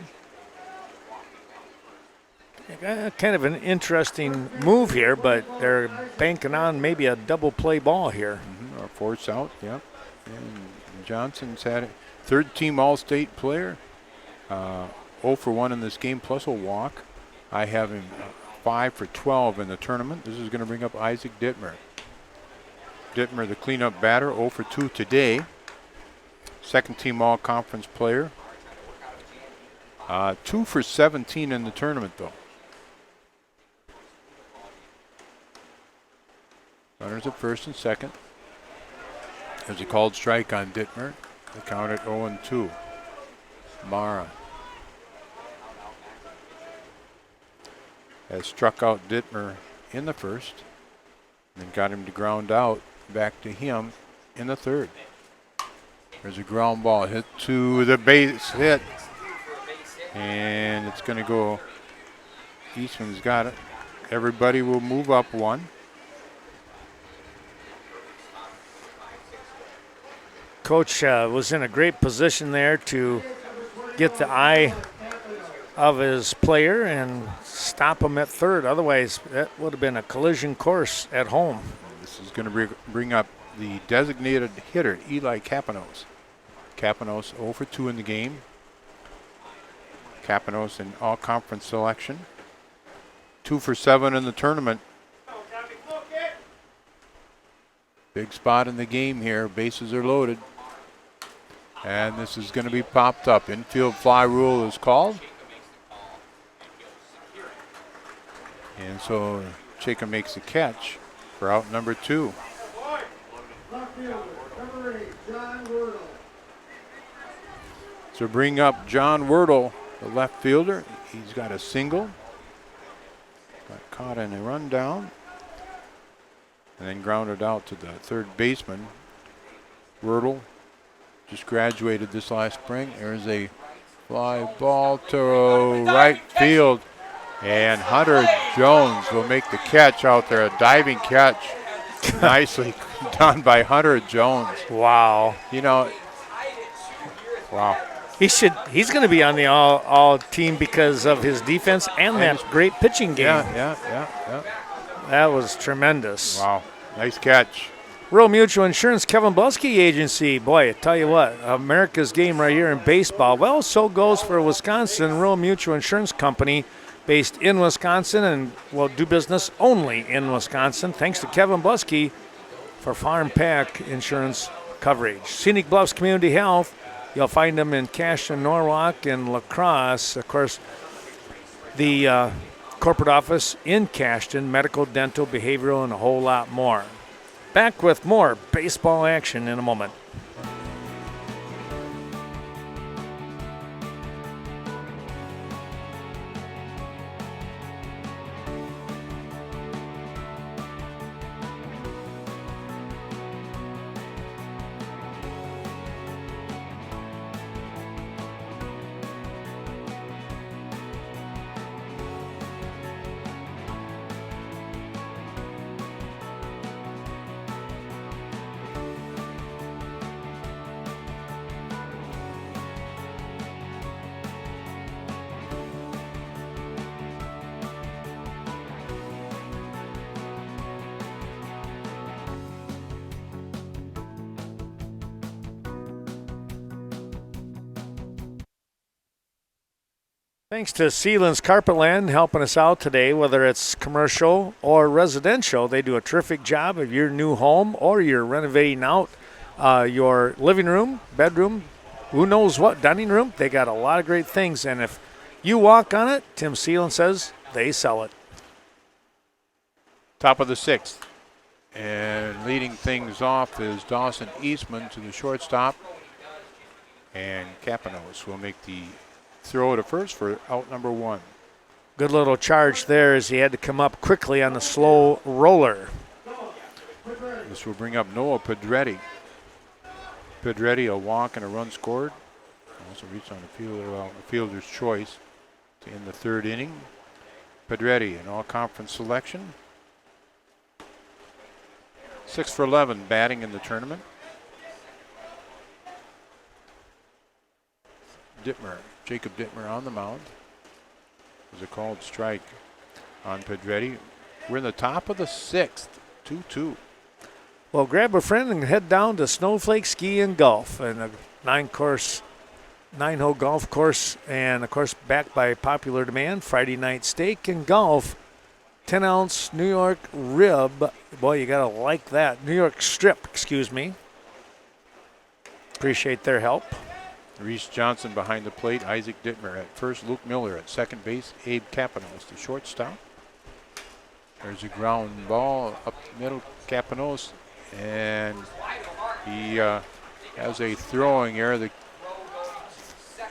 Kind of an interesting move here, but they're banking on maybe a double play ball here. Or force out, yep. And Johnson's had it. Third team All-State player. 0 for 1 in this game, plus a walk. I have him 5 for 12 in the tournament. This is going to bring up Isaac Dittmer. Dittmer, the cleanup batter, 0 for 2 today. Second team All-Conference player. 2 for 17 in the tournament, though. Runners at first and second. There's a called strike on Dittmer. The count at 0-2. Mara has struck out Dittmer in the first and then got him to ground out back to him in the third. There's a ground ball hit to the base hit. And it's going to go. Eastman's got it. Everybody will move up one. Coach was in a great position there to get the eye of his player and stop him at third. Otherwise, that would have been a collision course at home. This is going to bring up the designated hitter, Eli Capanos. Capanos 0 for 2 in the game. Capanos in all-conference selection. 2 for 7 in the tournament. Big spot in the game here. Bases are loaded. And this is going to be popped up. Infield fly rule is called. And so Chayka makes the catch for out number 2. So bring up John Wordle, the left fielder. He's got a single. Got caught in a rundown. And then grounded out to the third baseman. Wordle just graduated this last spring. There's a fly ball to right field. And Hunter Jones will make the catch out there. A diving catch. Nicely done by Hunter Jones. Wow. You know, wow. He's going to be on the all team because of his defense and that great pitching game. Yeah. That was tremendous. Wow. Nice catch. Rural Mutual Insurance, Kevin Blusky Agency. Boy, I tell you what, America's game right here in baseball. Well, so goes for Wisconsin. Rural Mutual Insurance Company, based in Wisconsin and will do business only in Wisconsin. Thanks to Kevin Blusky for farm pack insurance coverage. Scenic Bluffs Community Health. You'll find them in Cashton, Norwalk, and La Crosse. Of course, the corporate office in Cashton, medical, dental, behavioral, and a whole lot more. Back with more baseball action in a moment. Thanks to Sealand's Carpetland helping us out today, whether it's commercial or residential. They do a terrific job of your new home or you're renovating out your living room, bedroom, who knows what, dining room. They got a lot of great things, and if you walk on it, Tim Sealand says they sell it. Top of the 6th. And leading things off is Dawson Eastman to the shortstop. And Capanos will make the throw to first for out number 1. Good little charge there as he had to come up quickly on the slow roller. This will bring up Noah Pedretti. Pedretti, a walk and a run scored. Also reached on the fielder's choice in the third inning. Pedretti, an all-conference selection. 6 for 11 batting in the tournament. Jacob Dittmer on the mound. There's a called strike on Pedretti. We're in the top of the 6th, 2-2. Well, grab a friend and head down to Snowflake Ski and Golf, and a 9-hole golf course, and of course backed by popular demand, Friday night steak and golf, 10-ounce New York rib. Boy, you gotta like that. New York strip, excuse me. Appreciate their help. Reese Johnson behind the plate, Isaac Dittmer at first, Luke Miller at second base, Abe Capanos, the shortstop. There's a ground ball up the middle, Capanos, and he has a throwing error.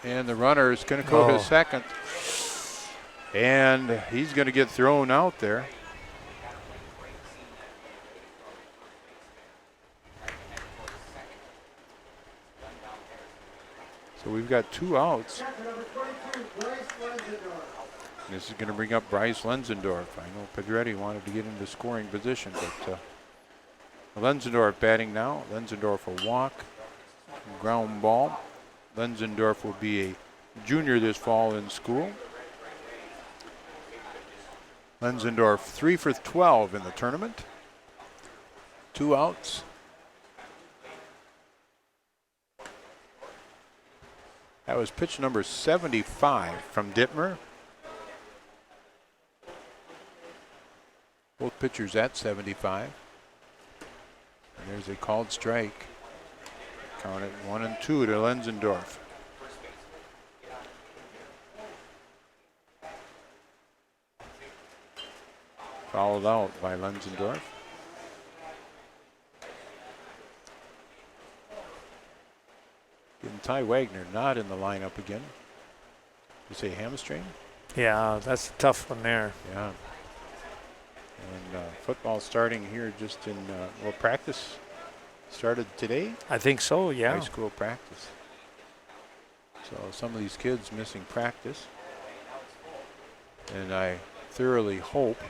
And the runner is going to go to second. And he's going to get thrown out there. So we've got 2 outs. This is going to bring up Bryce Lenzendorf. I know Pedretti wanted to get into scoring position, but Lenzendorf batting now. Lenzendorf will walk, ground ball. Lenzendorf will be a junior this fall in school. Lenzendorf 3 for 12 in the tournament. 2 outs. That was pitch number 75 from Dittmer. Both pitchers at 75. And there's a called strike. Count it 1-2 to Lenzendorf. Fouled out by Lenzendorf. Getting Ty Wagner not in the lineup again. You say hamstring? Yeah, that's a tough one there. Yeah. And football starting here just in, practice started today? I think so, yeah. High school practice. So some of these kids missing practice. And I thoroughly hope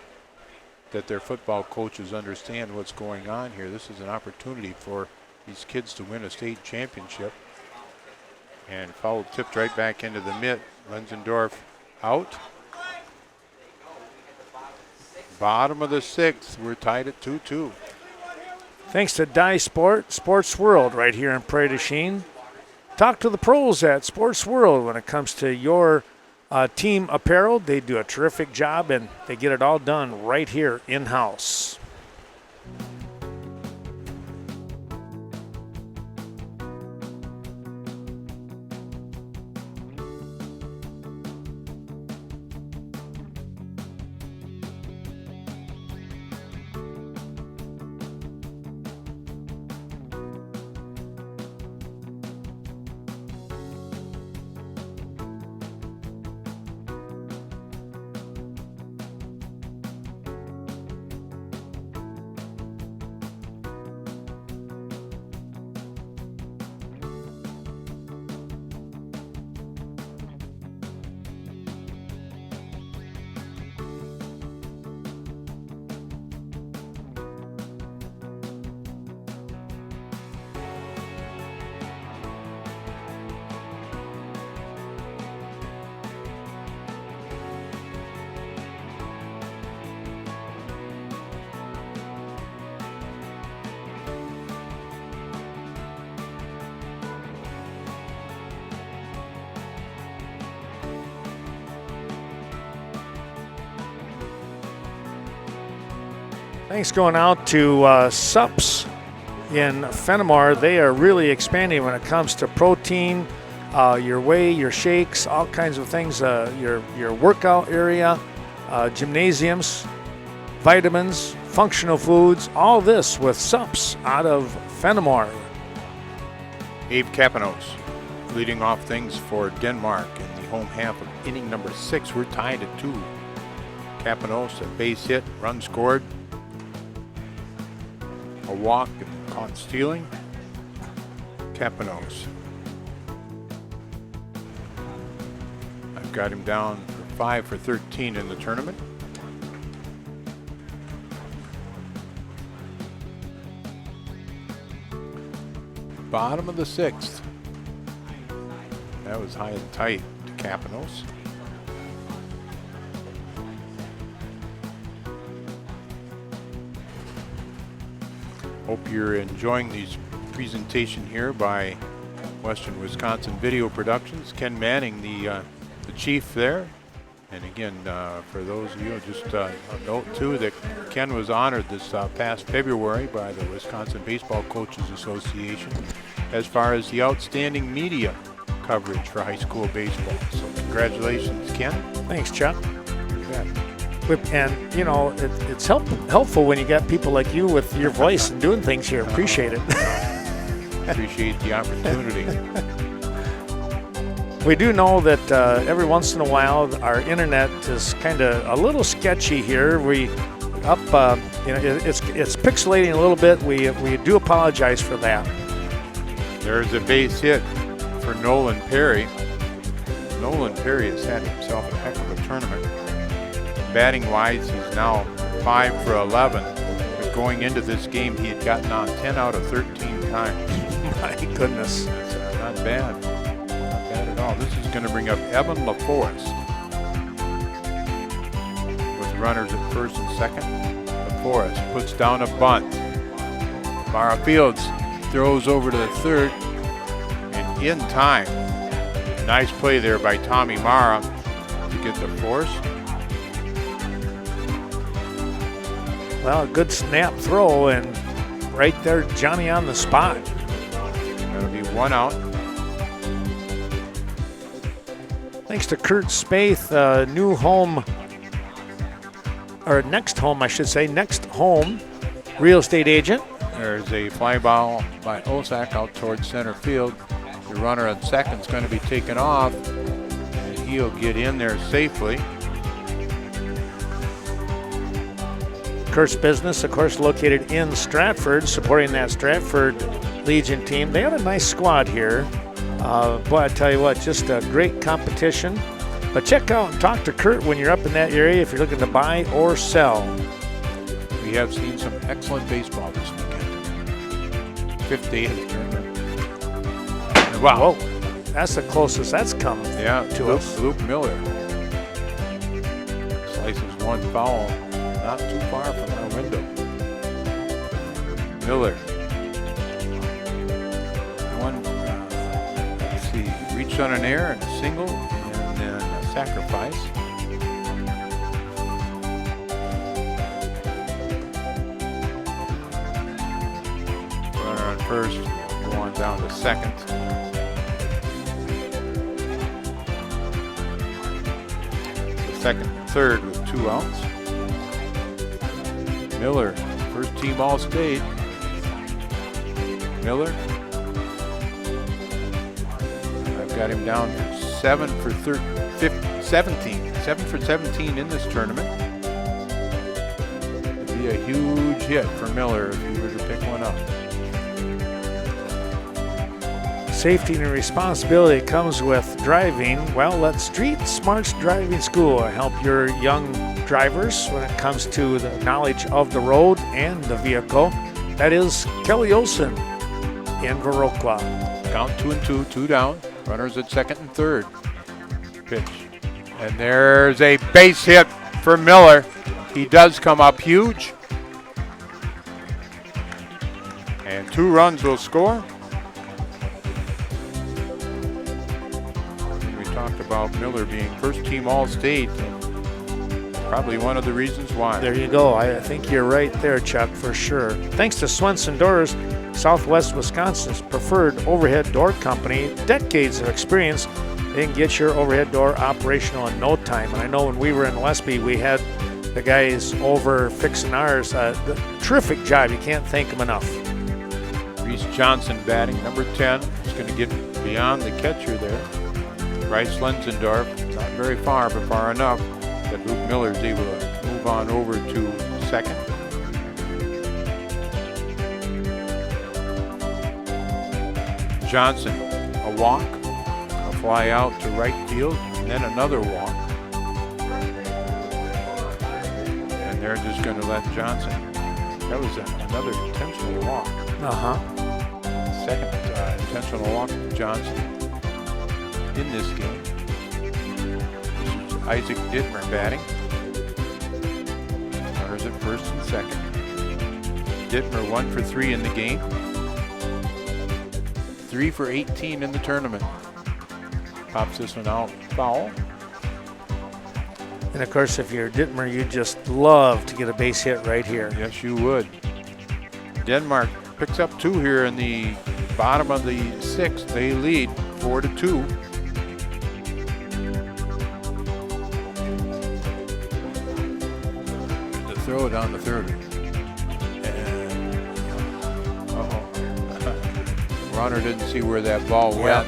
that their football coaches understand what's going on here. This is an opportunity for these kids to win a state championship. And foul tipped right back into the mitt. Lenzendorf out. Bottom of the 6th. We're tied at 2-2. Thanks to Dye Sports World right here in Prairie Du Chien. Talk to the pros at Sports World when it comes to your team apparel. They do a terrific job, and they get it all done right here in-house. Thanks going out to Sups in Fenimore. They are really expanding when it comes to protein, your whey, your shakes, all kinds of things, your workout area, gymnasiums, vitamins, functional foods, all this with Sups out of Fenimore. Abe Capanos leading off things for Denmark in the home half of inning number 6. We're tied at 2. Capanos, a base hit, run scored. A walk and caught stealing. Capanos I've got him down for 5 for 13 in the tournament. Bottom of the 6th. That was high and tight to Capanos. Hope you're enjoying these presentation here by Western Wisconsin Video Productions. Ken Manning, the chief there. And again, for those of you, just a note too that Ken was honored this past February by the Wisconsin Baseball Coaches Association as far as the outstanding media coverage for high school baseball. So congratulations, Ken. Thanks, Chuck. You bet. And, you know, it's helpful when you got people like you with your voice and doing things here. Appreciate it. Appreciate the opportunity. We do know that every once in a while our internet is kind of a little sketchy here. It's pixelating a little bit. We do apologize for that. There's a base hit for Nolan Perry. Nolan Perry has had himself a heck of a tournament. Batting wise, he's now 5 for 11. But going into this game, he had gotten on 10 out of 13 times. My goodness. That's not bad. Not bad at all. This is going to bring up Evan LaForest with runners at first and second. LaForest puts down a bunt. Mara Fields throws over to the third, and in time. Nice play there by Tommy Mara to get the force. Well, a good snap throw, and right there, Johnny on the spot. That'll be 1 out. Thanks to Kurt Spaeth, new home, or next home, I should say, next home real estate agent. There's a fly ball by Osak out towards center field. The runner on second is going to be taken off, and he'll get in there safely. Kurt's Business, of course, located in Stratford, supporting that Stratford Legion team. They have a nice squad here. Boy, I tell you what, just a great competition. But check out and talk to Kurt when you're up in that area if you're looking to buy or sell. We have seen some excellent baseball this weekend. 5th day of the tournament. Wow, that's the closest that's come to us. Luke Miller slices one foul, not too far from our window. Miller. One, let's see, reached on an air and a single, and then a sacrifice. Runner on first, go on down to second. Second and third with 2 outs. Miller, first team All-State. Miller. I've got him down to 7 for 17. 7 for 17 in this tournament. It'd be a huge hit for Miller if he were to pick one up. Safety and responsibility comes with driving. Well, let Street Smarts Driving School help your young drivers when it comes to the knowledge of the road and the vehicle. That is Kelly Olson in Viroqua. Count 2-2, 2 down. Runners at second and third. Pitch. And there's a base hit for Miller. He does come up huge. And 2 runs will score. Talked about Miller being first team All-State. Probably one of the reasons why. There you go. I think you're right there, Chuck, for sure. Thanks to Swenson Doors, Southwest Wisconsin's preferred overhead door company. Decades of experience. They can get your overhead door operational in no time. And I know when we were in Westby, we had the guys over fixing ours. Terrific job. You can't thank them enough. Reese Johnson batting, number 10. He's going to get beyond the catcher there. Bryce Lenzendorf, not very far, but far enough that Luke Miller is able to move on over to second. Johnson, a walk, a fly out to right field, and then another walk. And they're just going to let Johnson. That was another intentional walk. Second intentional walk from Johnson in this game. This is Isaac Dittmer batting. Runners at first and second. Dittmer 1 for 3 in the game. 3 for 18 in the tournament. Pops this one out, foul. And of course, if you're Dittmer, you just love to get a base hit right here. Yes, you would. Denmark picks up 2 here in the bottom of the 6th. They lead 4-2. To throw it on the third. And runner didn't see where that ball went,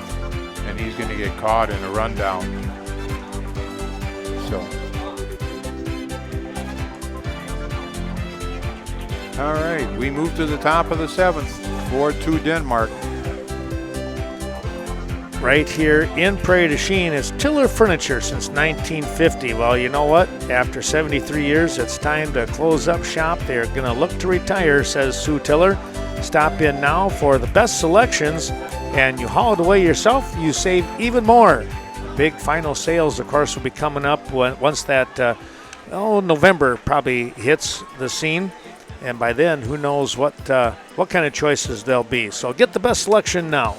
and he's going to get caught in a rundown. So. All right, we move to the top of the 7th, 4-2 Denmark. Right here in Prairie Du Chien, it's Tiller Furniture since 1950. Well, you know what? After 73 years, it's time to close up shop. They're going to look to retire, says Sue Tiller. Stop in now for the best selections, and you haul it away yourself, you save even more. Big final sales, of course, will be coming up once that, November probably hits the scene. And by then, who knows what kind of choices there'll be. So get the best selection now.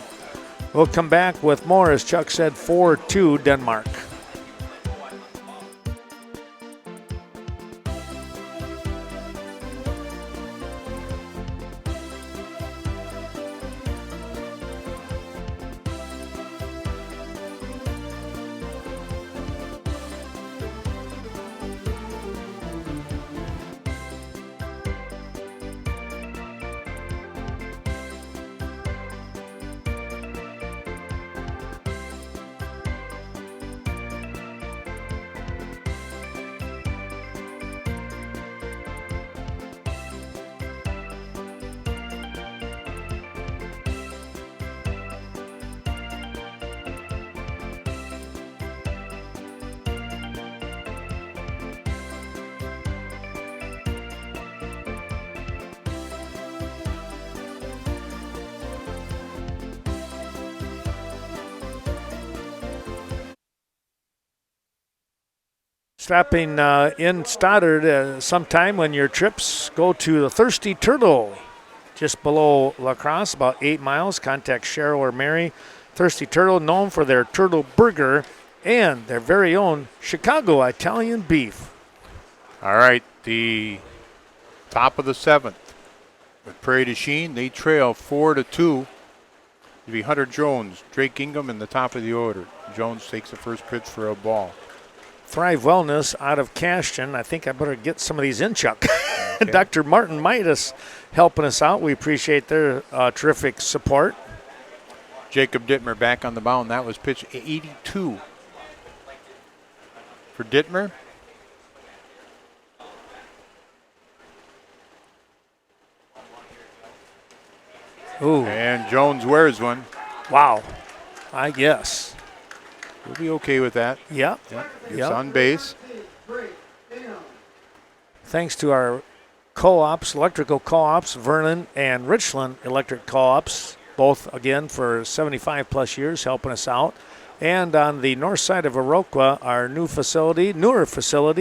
We'll come back with more, as Chuck said, 4-2 Denmark. Stopping in Stoddard sometime when your trips go to the Thirsty Turtle, just below La Crosse, about 8 miles. Contact Cheryl or Mary. Thirsty Turtle, known for their turtle burger and their very own Chicago Italian beef. All right, the top of the 7th with Prairie Du Chien. They trail 4-2. It'll be Hunter Jones, Drake Ingham in the top of the order. Jones takes the first pitch for a ball. Thrive Wellness out of Cashton. I think I better get some of these in, Chuck. Okay. Dr. Martin Midas helping us out. We appreciate their terrific support. Jacob Dittmer back on the mound. That was pitch 82 for Dittmer. Ooh. And Jones wears one. Wow. I guess. We'll be okay with that. Yep. It's on base. Thanks to our co-ops, electrical co-ops, Vernon and Richland Electric Co-ops, both, again, for 75 plus years helping us out. And on the north side of Iroquois, our newer facility,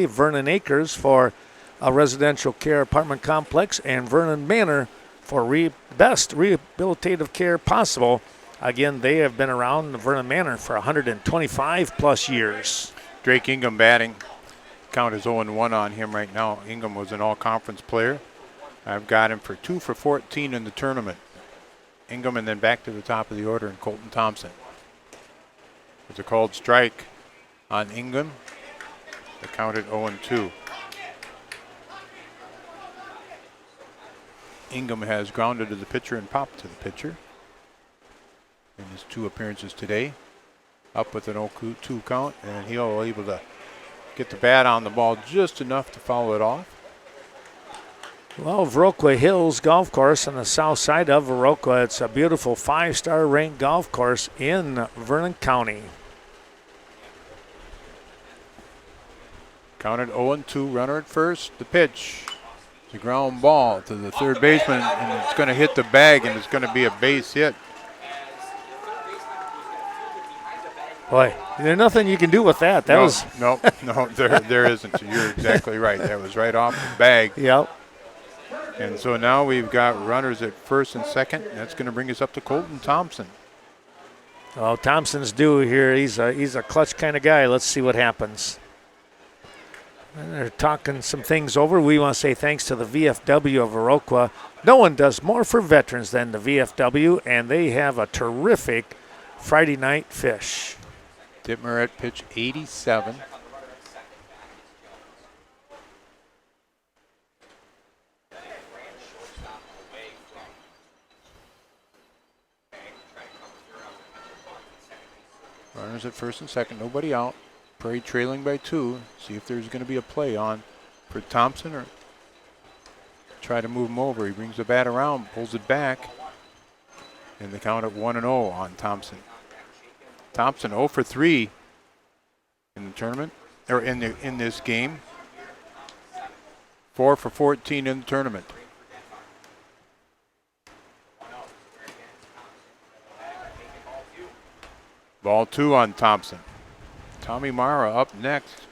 Vernon Acres, for a residential care apartment complex, and Vernon Manor for best rehabilitative care possible. Again, they have been around the Vernon Manor for 125 plus years. Drake Ingham batting. Count is 0-1 on him right now. Ingham was an all-conference player. I've got him for 2 for 14 in the tournament. Ingham, and then back to the top of the order, and Colton Thompson. It's a called strike on Ingham. The count at 0-2. Ingham has grounded to the pitcher and popped to the pitcher in his 2 appearances today. Up with an 0-2 count, and he'll be able to get the bat on the ball just enough to foul it off. Well, Viroqua Hills Golf Course on the south side of Viroqua. It's a beautiful 5-star ranked golf course in Vernon County. Counted 0-2, runner at first. The pitch. The ground ball to the third baseman, and it's going to hit the bag, and it's going to be a base hit. Boy, there's nothing you can do with that. That was no, there isn't. You're exactly right. That was right off the bag. Yep. And so now we've got runners at first and second. That's going to bring us up to Colton Thompson. Well, Thompson's due here. He's a clutch kind of guy. Let's see what happens. And they're talking some things over. We want to say thanks to the VFW of Viroqua. No one does more for veterans than the VFW, and they have a terrific Friday night fish. Dittmer at pitch 87. Runners at first and second, nobody out. Prairie trailing by 2. See if there's going to be a play on for Thompson or try to move him over. He brings the bat around, pulls it back, and the count at 1-0 on Thompson. Thompson 0 for 3 in the tournament, or in this game. 4 for 14 in the tournament. Ball 2 on Thompson. Tommy Mara up next.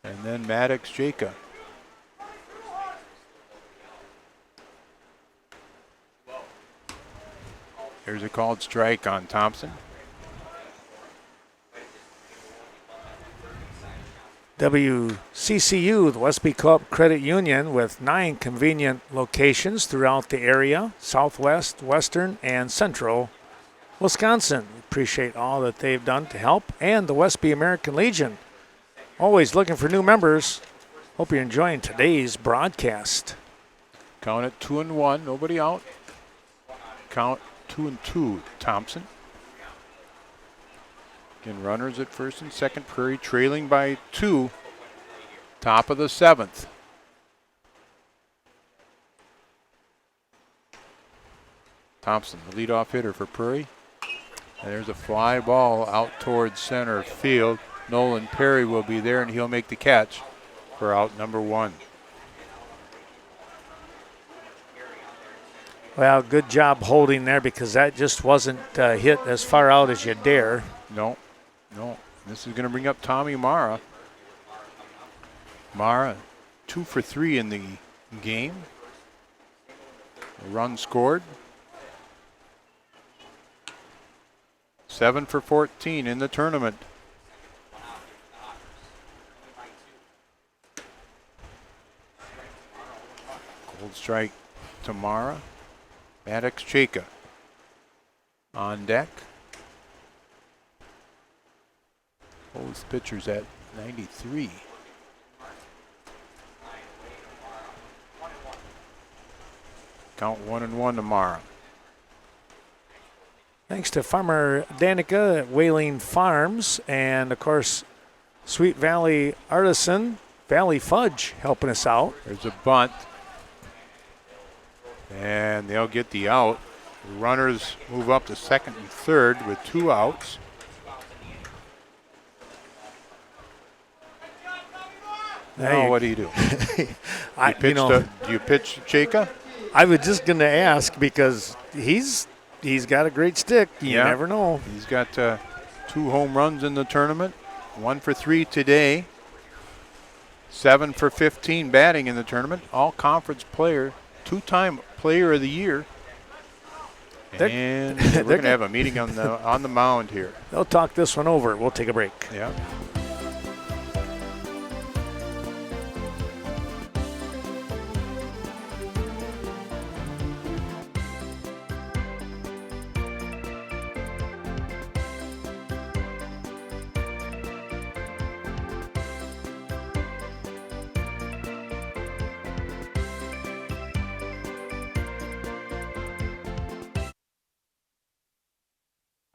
And then Maddox Jacob. Here's a called strike on Thompson. WCCU, the Westby Co-op Credit Union, with 9 convenient locations throughout the area, southwest, western, and central Wisconsin. We appreciate all that they've done to help. And the Westby American Legion, always looking for new members. Hope you're enjoying today's broadcast. Count at 2-1, nobody out. Count 2-2, Thompson. Again, runners at first and second. Prairie trailing by 2. Top of the 7th. Thompson, the leadoff hitter for Prairie. And there's a fly ball out towards center field. Nolan Perry will be there, and he'll make the catch for out number 1. Well, good job holding there, because that just wasn't hit as far out as you dare. No. This is going to bring up Tommy Mara. Mara, 2 for 3 in the game. A run scored. 7 for 14 in the tournament. Cold strike to Mara. Maddox Chaka on deck. Both pitchers at 93. Count 1-1 to Mara. Thanks to Farmer Danica at Whaling Farms, and of course Sweet Valley Artisan, Valley Fudge, helping us out. There's a bunt, and they'll get the out. Runners move up to second and third with 2 outs. Now what do you do? Do you pitch Chaka? I was just going to ask, because he's got a great stick. You never know. He's got 2 home runs in the tournament. 1 for 3 today. 7 for 15 batting in the tournament. All conference player. 2-time player of the year. And we're going to have a meeting on the mound here. They'll talk this one over. We'll take a break. Yeah.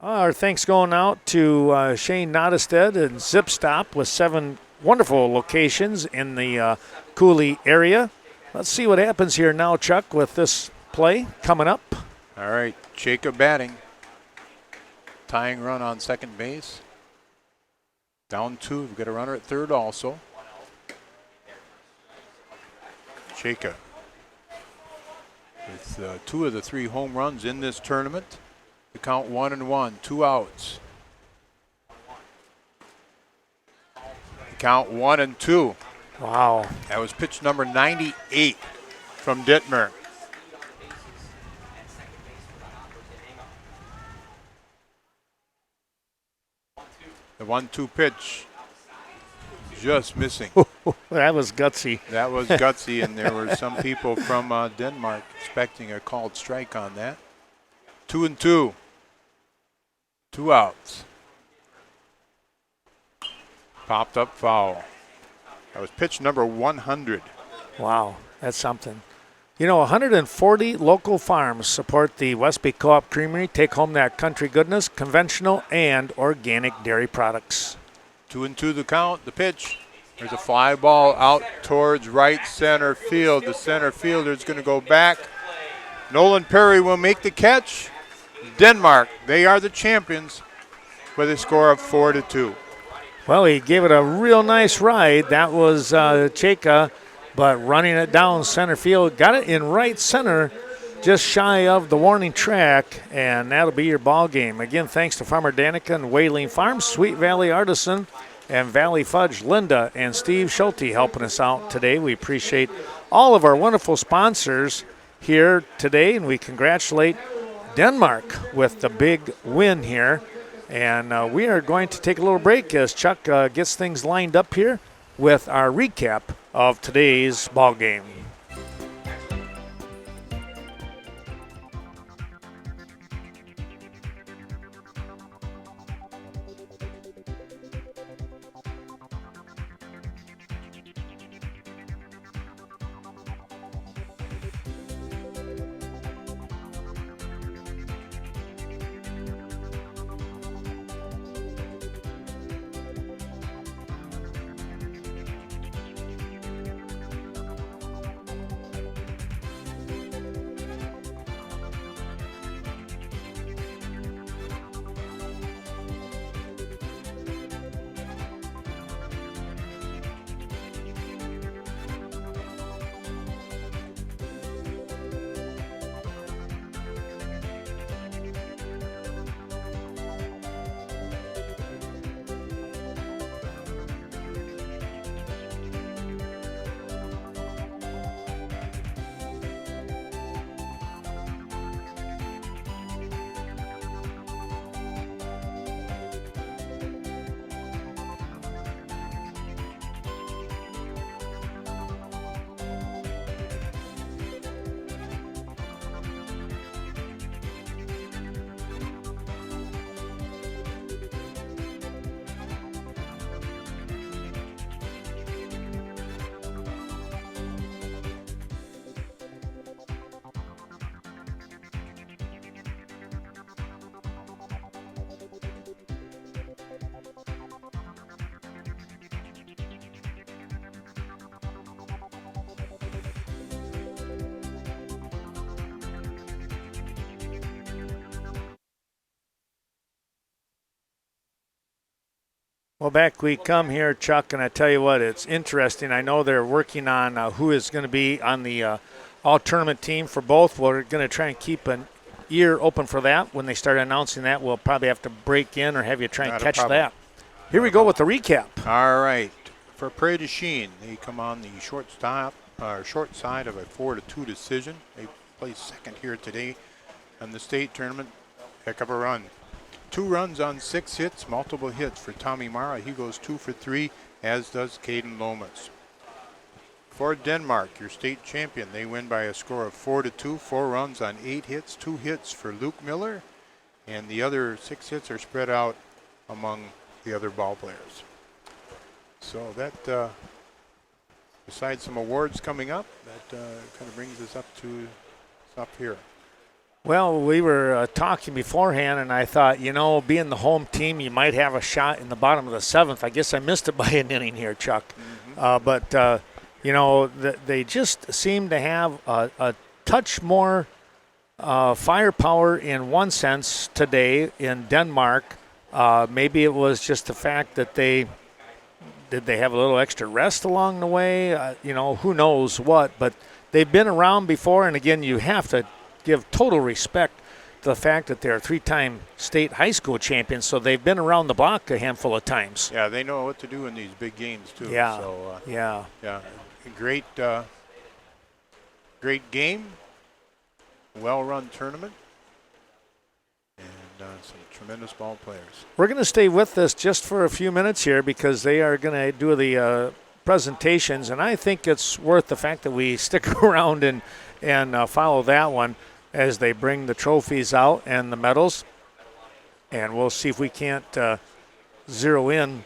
Our thanks going out to Shane Nottestead and Zip Stop with 7 wonderful locations in the Cooley area. Let's see what happens here now, Chuck, with this play coming up. All right, Jacob batting. Tying run on second base. Down 2. We've got a runner at third also. Cheka with 2 of the 3 home runs in this tournament. The count 1-1, 2 outs. The count 1-2. Wow. That was pitch number 98 from Dittmer. The 1-2 pitch just missing. That was gutsy. That was gutsy, and there were some people from Denmark expecting a called strike on that. 2-2. 2 outs. Popped up foul. That was pitch number 100. Wow, that's something. You know, 140 local farms support the Westby Co-op Creamery. Take home that country goodness, conventional and organic dairy products. 2-2 the count, the pitch. There's a fly ball out towards right center field. The center fielder's going to go back. Nolan Perry will make the catch. Denmark, they are the champions with a score of 4-2. Well, he gave it a real nice ride. That was Cheka, but running it down center field, got it in right center, just shy of the warning track, and that'll be your ball game. Again, thanks to Farmer Danica and Whaling Farms, Sweet Valley Artisan, and Valley Fudge, Linda and Steve Schulte helping us out today. We appreciate all of our wonderful sponsors here today, and we congratulate Denmark with the big win here. And we are going to take a little break as Chuck gets things lined up here with our recap of today's ball game. Well, back we come here, Chuck, and I tell you what, it's interesting. I know they're working on who is going to be on the all-tournament team for both. We're going to try and keep an ear open for that. When they start announcing that, we'll probably have to break in or have you try and catch that. Here we go with the recap. All right. For Prairie Du Chien, they come on the short side of a 4-2 decision. They placed second here today in the state tournament. Heck of a run. 2 runs on 6 hits, multiple hits for Tommy Mara. He goes 2 for 3, as does Caden Lomas. For Denmark, your state champion, they win by a score of 4-2, 4 runs on 8 hits, 2 hits for Luke Miller, and the other 6 hits are spread out among the other ball players. So that, besides some awards coming up, that kind of brings us up to up here. Well, we were talking beforehand, and I thought, you know, being the home team, you might have a shot in the bottom of the 7th. I guess I missed it by an inning here, Chuck. Mm-hmm. But you know, they just seem to have a touch more firepower in one sense today in Denmark. Maybe it was just the fact that they Did they have a little extra rest along the way? Who knows what, but they've been around before, and again, you have to give total respect to the fact that they're 3-time state high school champions, so they've been around the block a handful of times. Yeah, they know what to do in these big games, too. Yeah, so, yeah. Great game, well-run tournament, and some tremendous ball players. We're going to stay with this just for a few minutes here because they are going to do the presentations, and I think it's worth the fact that we stick around and follow that one as they bring the trophies out and the medals, and we'll see if we can't zero in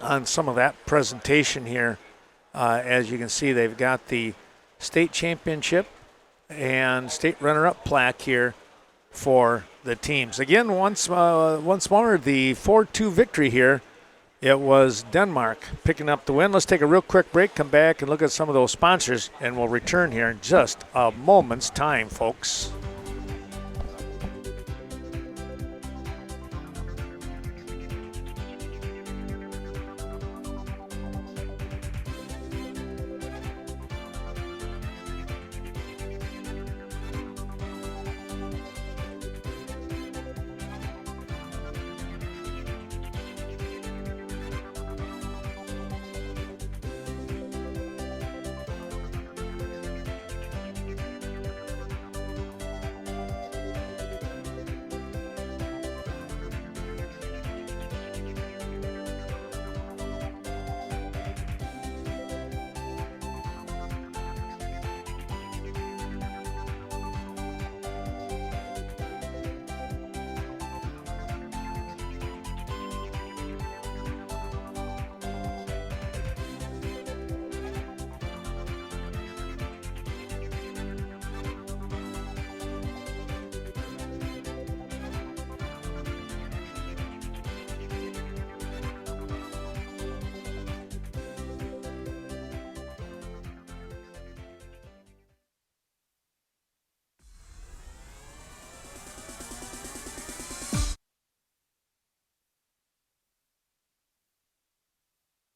on some of that presentation here. As you can see, they've got the state championship and state runner-up plaque here for the teams. Again, once more, the 4-2 victory here. It was Denmark picking up the win. Let's take a real quick break, come back and look at some of those sponsors, and we'll return here in just a moment's time, folks.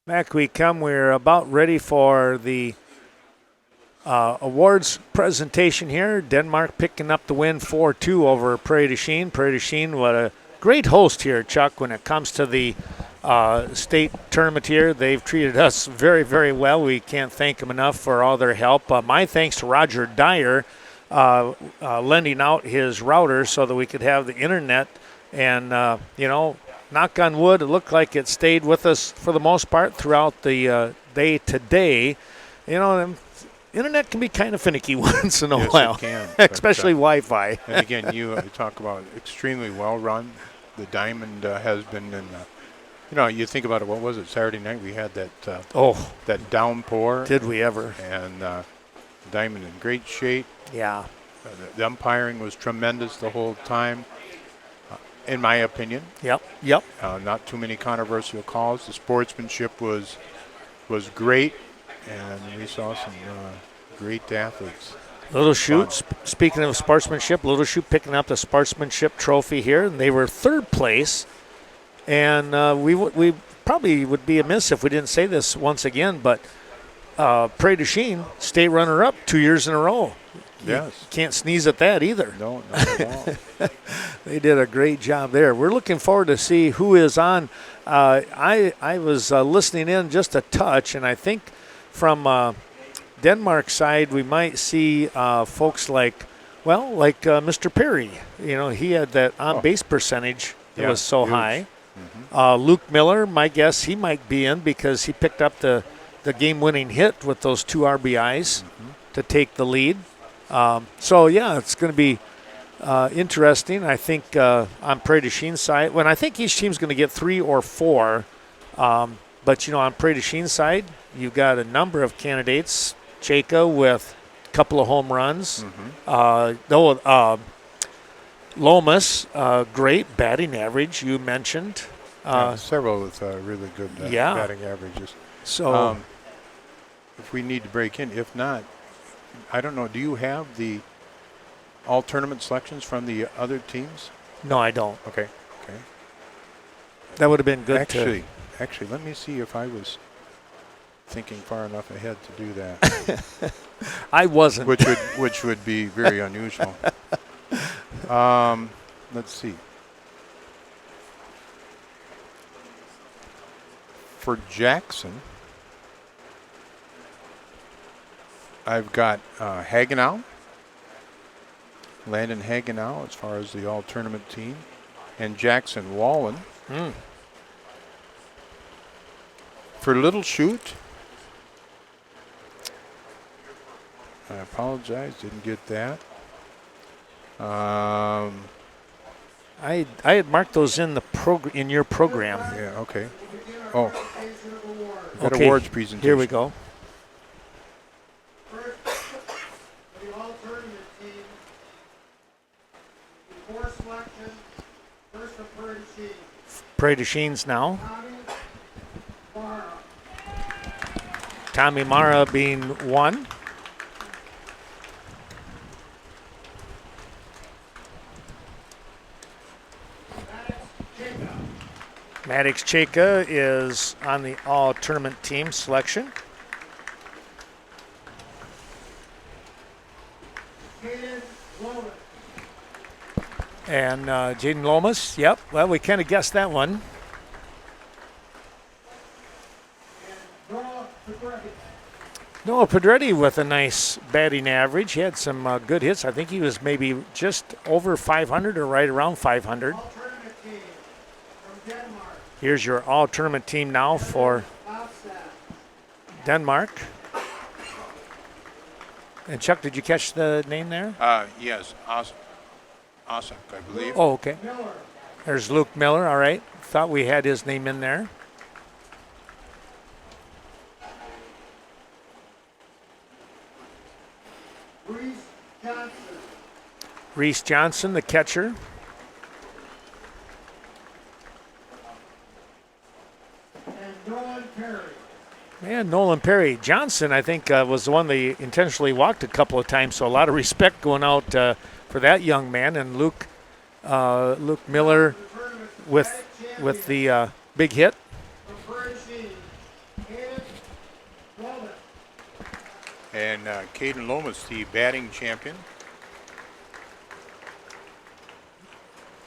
Back we come. We're about ready for the awards presentation here. Denmark picking up the win 4-2 over Prairie Du Chien. Prairie Du Chien, what a great host here, Chuck, when it comes to the state tournament here. They've treated us very, very well. We can't thank them enough for all their help. My thanks to Roger Dyer lending out his router so that we could have the internet. And, knock on wood, it looked like it stayed with us for the most part throughout the day today. Internet can be kind of finicky once in a while. It can, especially Wi-Fi. And again, you talk about extremely well run. The Diamond has been in. You think about it. What was it? Saturday night we had that. That downpour. Did we ever? And Diamond in great shape. Yeah. The umpiring was tremendous the whole time. In my opinion. Yep. Not too many controversial calls. The sportsmanship was great, and we saw some great athletes. Little Chute, speaking of sportsmanship, Little Chute picking up the sportsmanship trophy here, and they were third place. And we probably would be amiss if we didn't say this once again, but Prairie Du Chien, state runner-up 2 years in a row. Yes. You can't sneeze at that either. No, not at all. They did a great job there. We're looking forward to see who is on. I was listening in just a touch, and I think from Denmark's side we might see folks like Mr. Perry. He had that on-base percentage that was so huge. High. Mm-hmm. Luke Miller, my guess, he might be in because he picked up the game-winning hit with those 2 RBIs to take the lead. It's going to be interesting. I think on Prairie Du Chien's side, I think each team's going to get 3 or 4. But on Prairie Du Chien's side, you've got a number of candidates. Chaka with a couple of home runs. Lomas, great batting average, you mentioned. Several with really good batting averages. So if we need to break in, if not, I don't know. Do you have the all tournament selections from the other teams? No, I don't. Okay. That would have been good. Actually, let me see if I was thinking far enough ahead to do that. I wasn't. which would be very unusual. Let's see. For Jackson, I've got Hagenow, Landon Hagenow as far as the all-tournament team, and Jackson Wallen. For Little Chute, I apologize, didn't get that. I had marked those in the in your program. Yeah, okay. Oh, that Okay, awards presentation. here we go. First, for the all-tournament team, before selection, first of Prairie Du Chien. Prairie Du Chien's now. Tommy Mara. Tommy Mara being 1. Maddox Cheka is on the all-tournament team selection. Caden Lomas. And Jaden Lomas, yep. Well, we kind of guessed that one. And Noah Pedretti. Noah Pedretti with a nice batting average. He had some good hits. I think he was maybe just over 500 or right around 500. All-tournament team from Denmark. Here's your all-tournament team now for Offset. Denmark. And Chuck, did you catch the name there? Yes, Ossak, I believe. Oh, okay. Miller. There's Luke Miller, all right. Thought we had his name in there. Reese Johnson. Reese Johnson, the catcher. And Nolan Perry. Man, Nolan Perry. Johnson, I think, was the one they intentionally walked a couple of times, so a lot of respect going out for that young man. And Luke Miller with the big hit. From Prairie Du Chien, Caden Lomas. And Caden Lomas, the batting champion.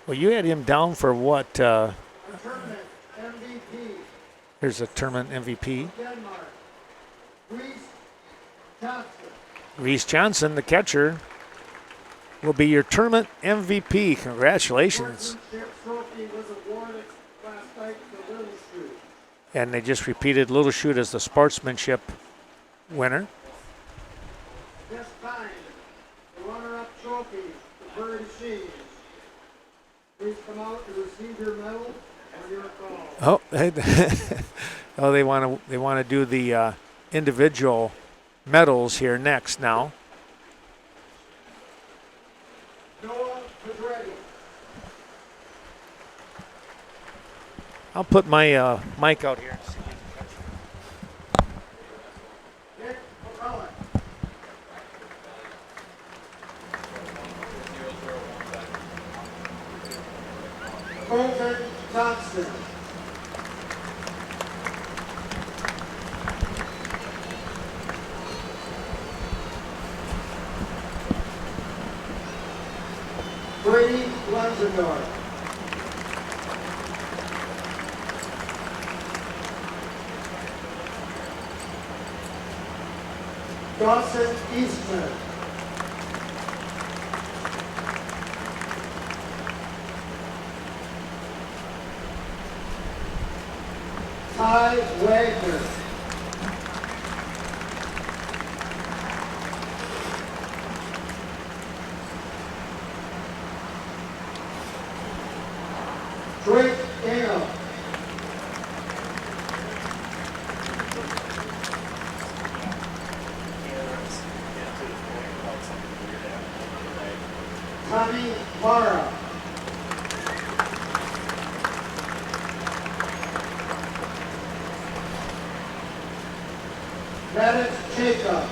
Well, you had him down for what? The tournament MVP. Here's a tournament MVP. Denmark. Reese Johnson. Reese Johnson, the catcher, will be your tournament MVP. Congratulations. Sportsmanship trophy was awarded last night to Little Chute. And they just repeated Little Chute as the sportsmanship winner. This time, the runner-up trophy to Prairie Du Chien. Please come out to receive your medal or your call. Oh, they want to do the individual medals here next now. Noah Pedretti. I'll put my mic out here. Nick McCullough. Colton Thompson. Brady Lenzendorf. Dawson Eastman. Ty Wagner. Drake Ingham. Tommy Mara. Maddox Jacob.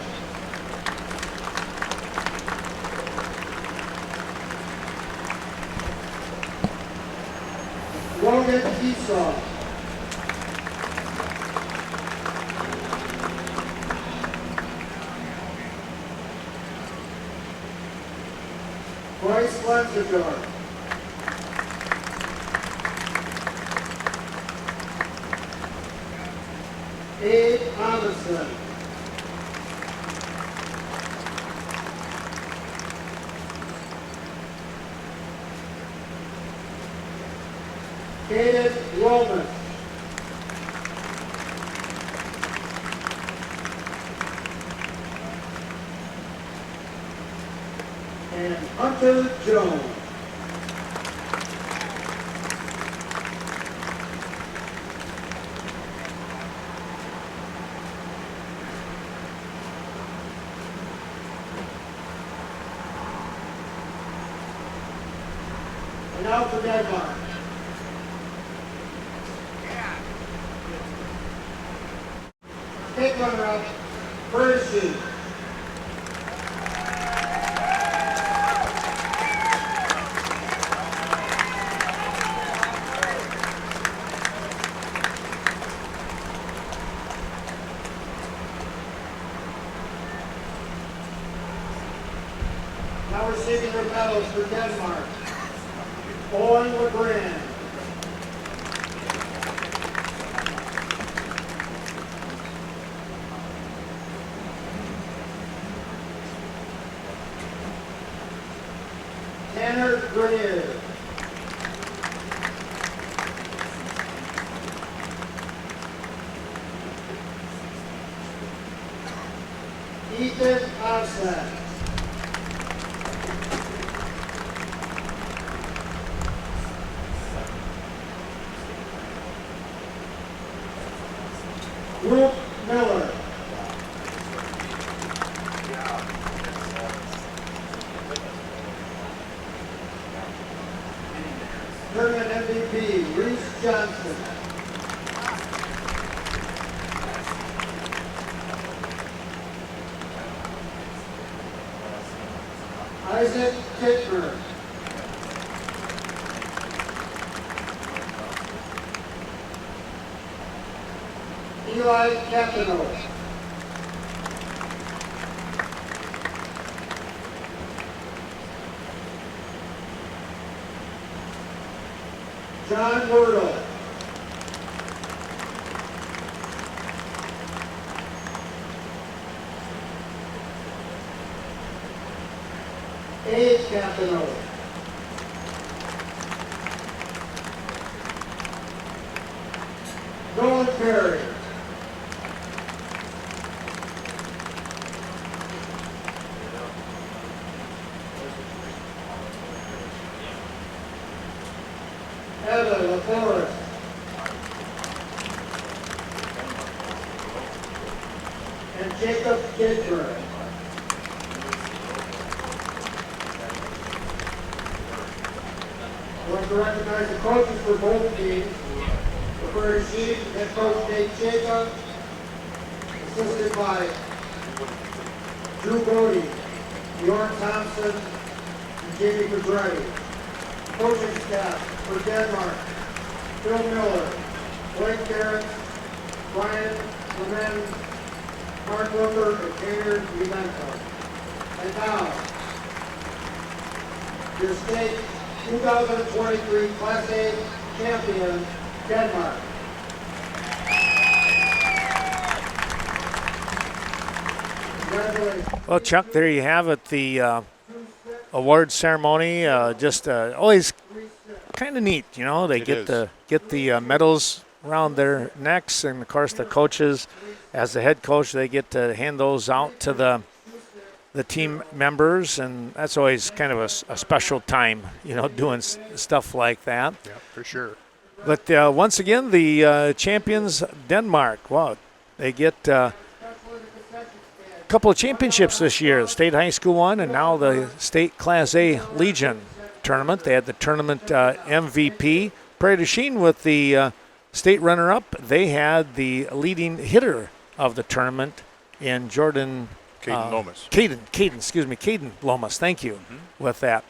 Logan Esau. Bryce Lanzador. Abe Amundsen. Caden Roman. And Hunter Jones. And now for Denmark. State runner-up, Prairie Du Chien. Now receiving their medals for Denmark, Owen LeGrand. Tanner Grenier. Ethan Ossack. Luke Miller. Tournament MVP, Reese Johnson. Isaac Tittmer. Eli Capino. John Wordle. Abe Capino. Nolan Perry. Evan LaForest. And Jacob Kidburn. I'd like to recognize the coaches for both teams. The Prairie Du Chien, head coach Nate Jacob, assisted by Drew Bodie, Bjorn Thompson, and Jamie Pedretti. Coaching staff for Denmark, Phil Miller, Blake Garrett, Brian Clement, Mark Wilker, and Tanner Umenko. And now, your state 2023 Class A champion, Denmark. Congratulations. Well, Chuck, there you have it, the award ceremony. Just always kind of neat, you know. They get the medals around their necks, and of course the coaches, as the head coach, they get to hand those out to the team members, and that's always kind of a special time, you know, doing stuff like that. Yeah, for sure. But once again, the champions, Denmark. Wow, they get a couple of championships this year. The state high school one, and now the state Class A Legion tournament. They had the tournament MVP. Prairie Du Chien with the state runner-up. They had the leading hitter of the tournament in Jordan. Caden Lomas. Caden Lomas. Thank you with that.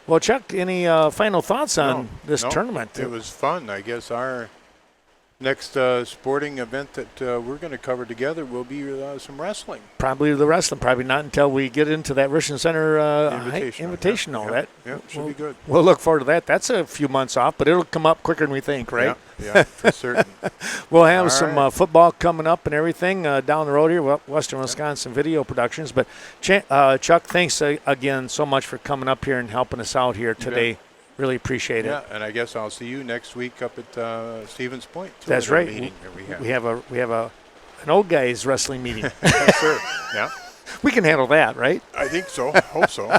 Well, Chuck, any final thoughts on this tournament? It was fun. I guess our Next sporting event that we're going to cover together will be some wrestling. Probably the wrestling. Probably not until we get into that Richland Center Invitational. Yeah, should be good. We'll look forward to that. That's a few months off, but it'll come up quicker than we think, right? Yeah, for certain. We'll have some football coming up and everything down the road here, Western Wisconsin Video Productions. But Chuck, thanks again so much for coming up here and helping us out here today. Really appreciate it. Yeah, and I guess I'll see you next week up at Stevens Point. That's right. We have an old guys wrestling meeting. Yes, sir. Yeah. We can handle that, right? I think so. Hope so.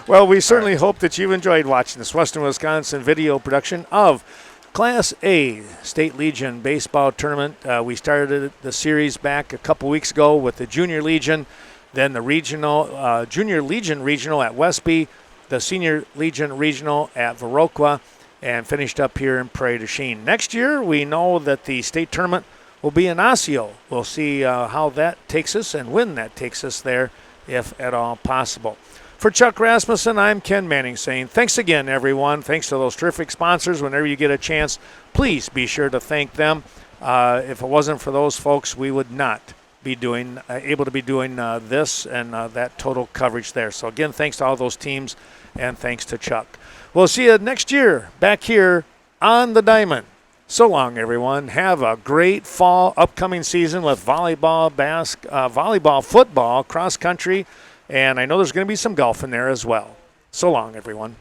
Well, we certainly hope that you've enjoyed watching this Western Wisconsin video production of Class A State Legion Baseball Tournament. We started the series back a couple weeks ago with the Junior Legion, then the regional Junior Legion Regional at Westby, the Senior Legion Regional at Viroqua, and finished up here in Prairie Du Chien. Next year, we know that the state tournament will be in Osseo. We'll see how that takes us and when that takes us there, if at all possible. For Chuck Rasmussen, I'm Ken Manning saying thanks again, everyone. Thanks to those terrific sponsors. Whenever you get a chance, please be sure to thank them. If it wasn't for those folks, we would not be able to be doing this and that total coverage there. So again, thanks to all those teams, and thanks to Chuck. We'll see you next year back here on the Diamond. So long, everyone. Have a great fall upcoming season with volleyball, volleyball, football, cross country, and I know there's going to be some golf in there as well. So long, everyone.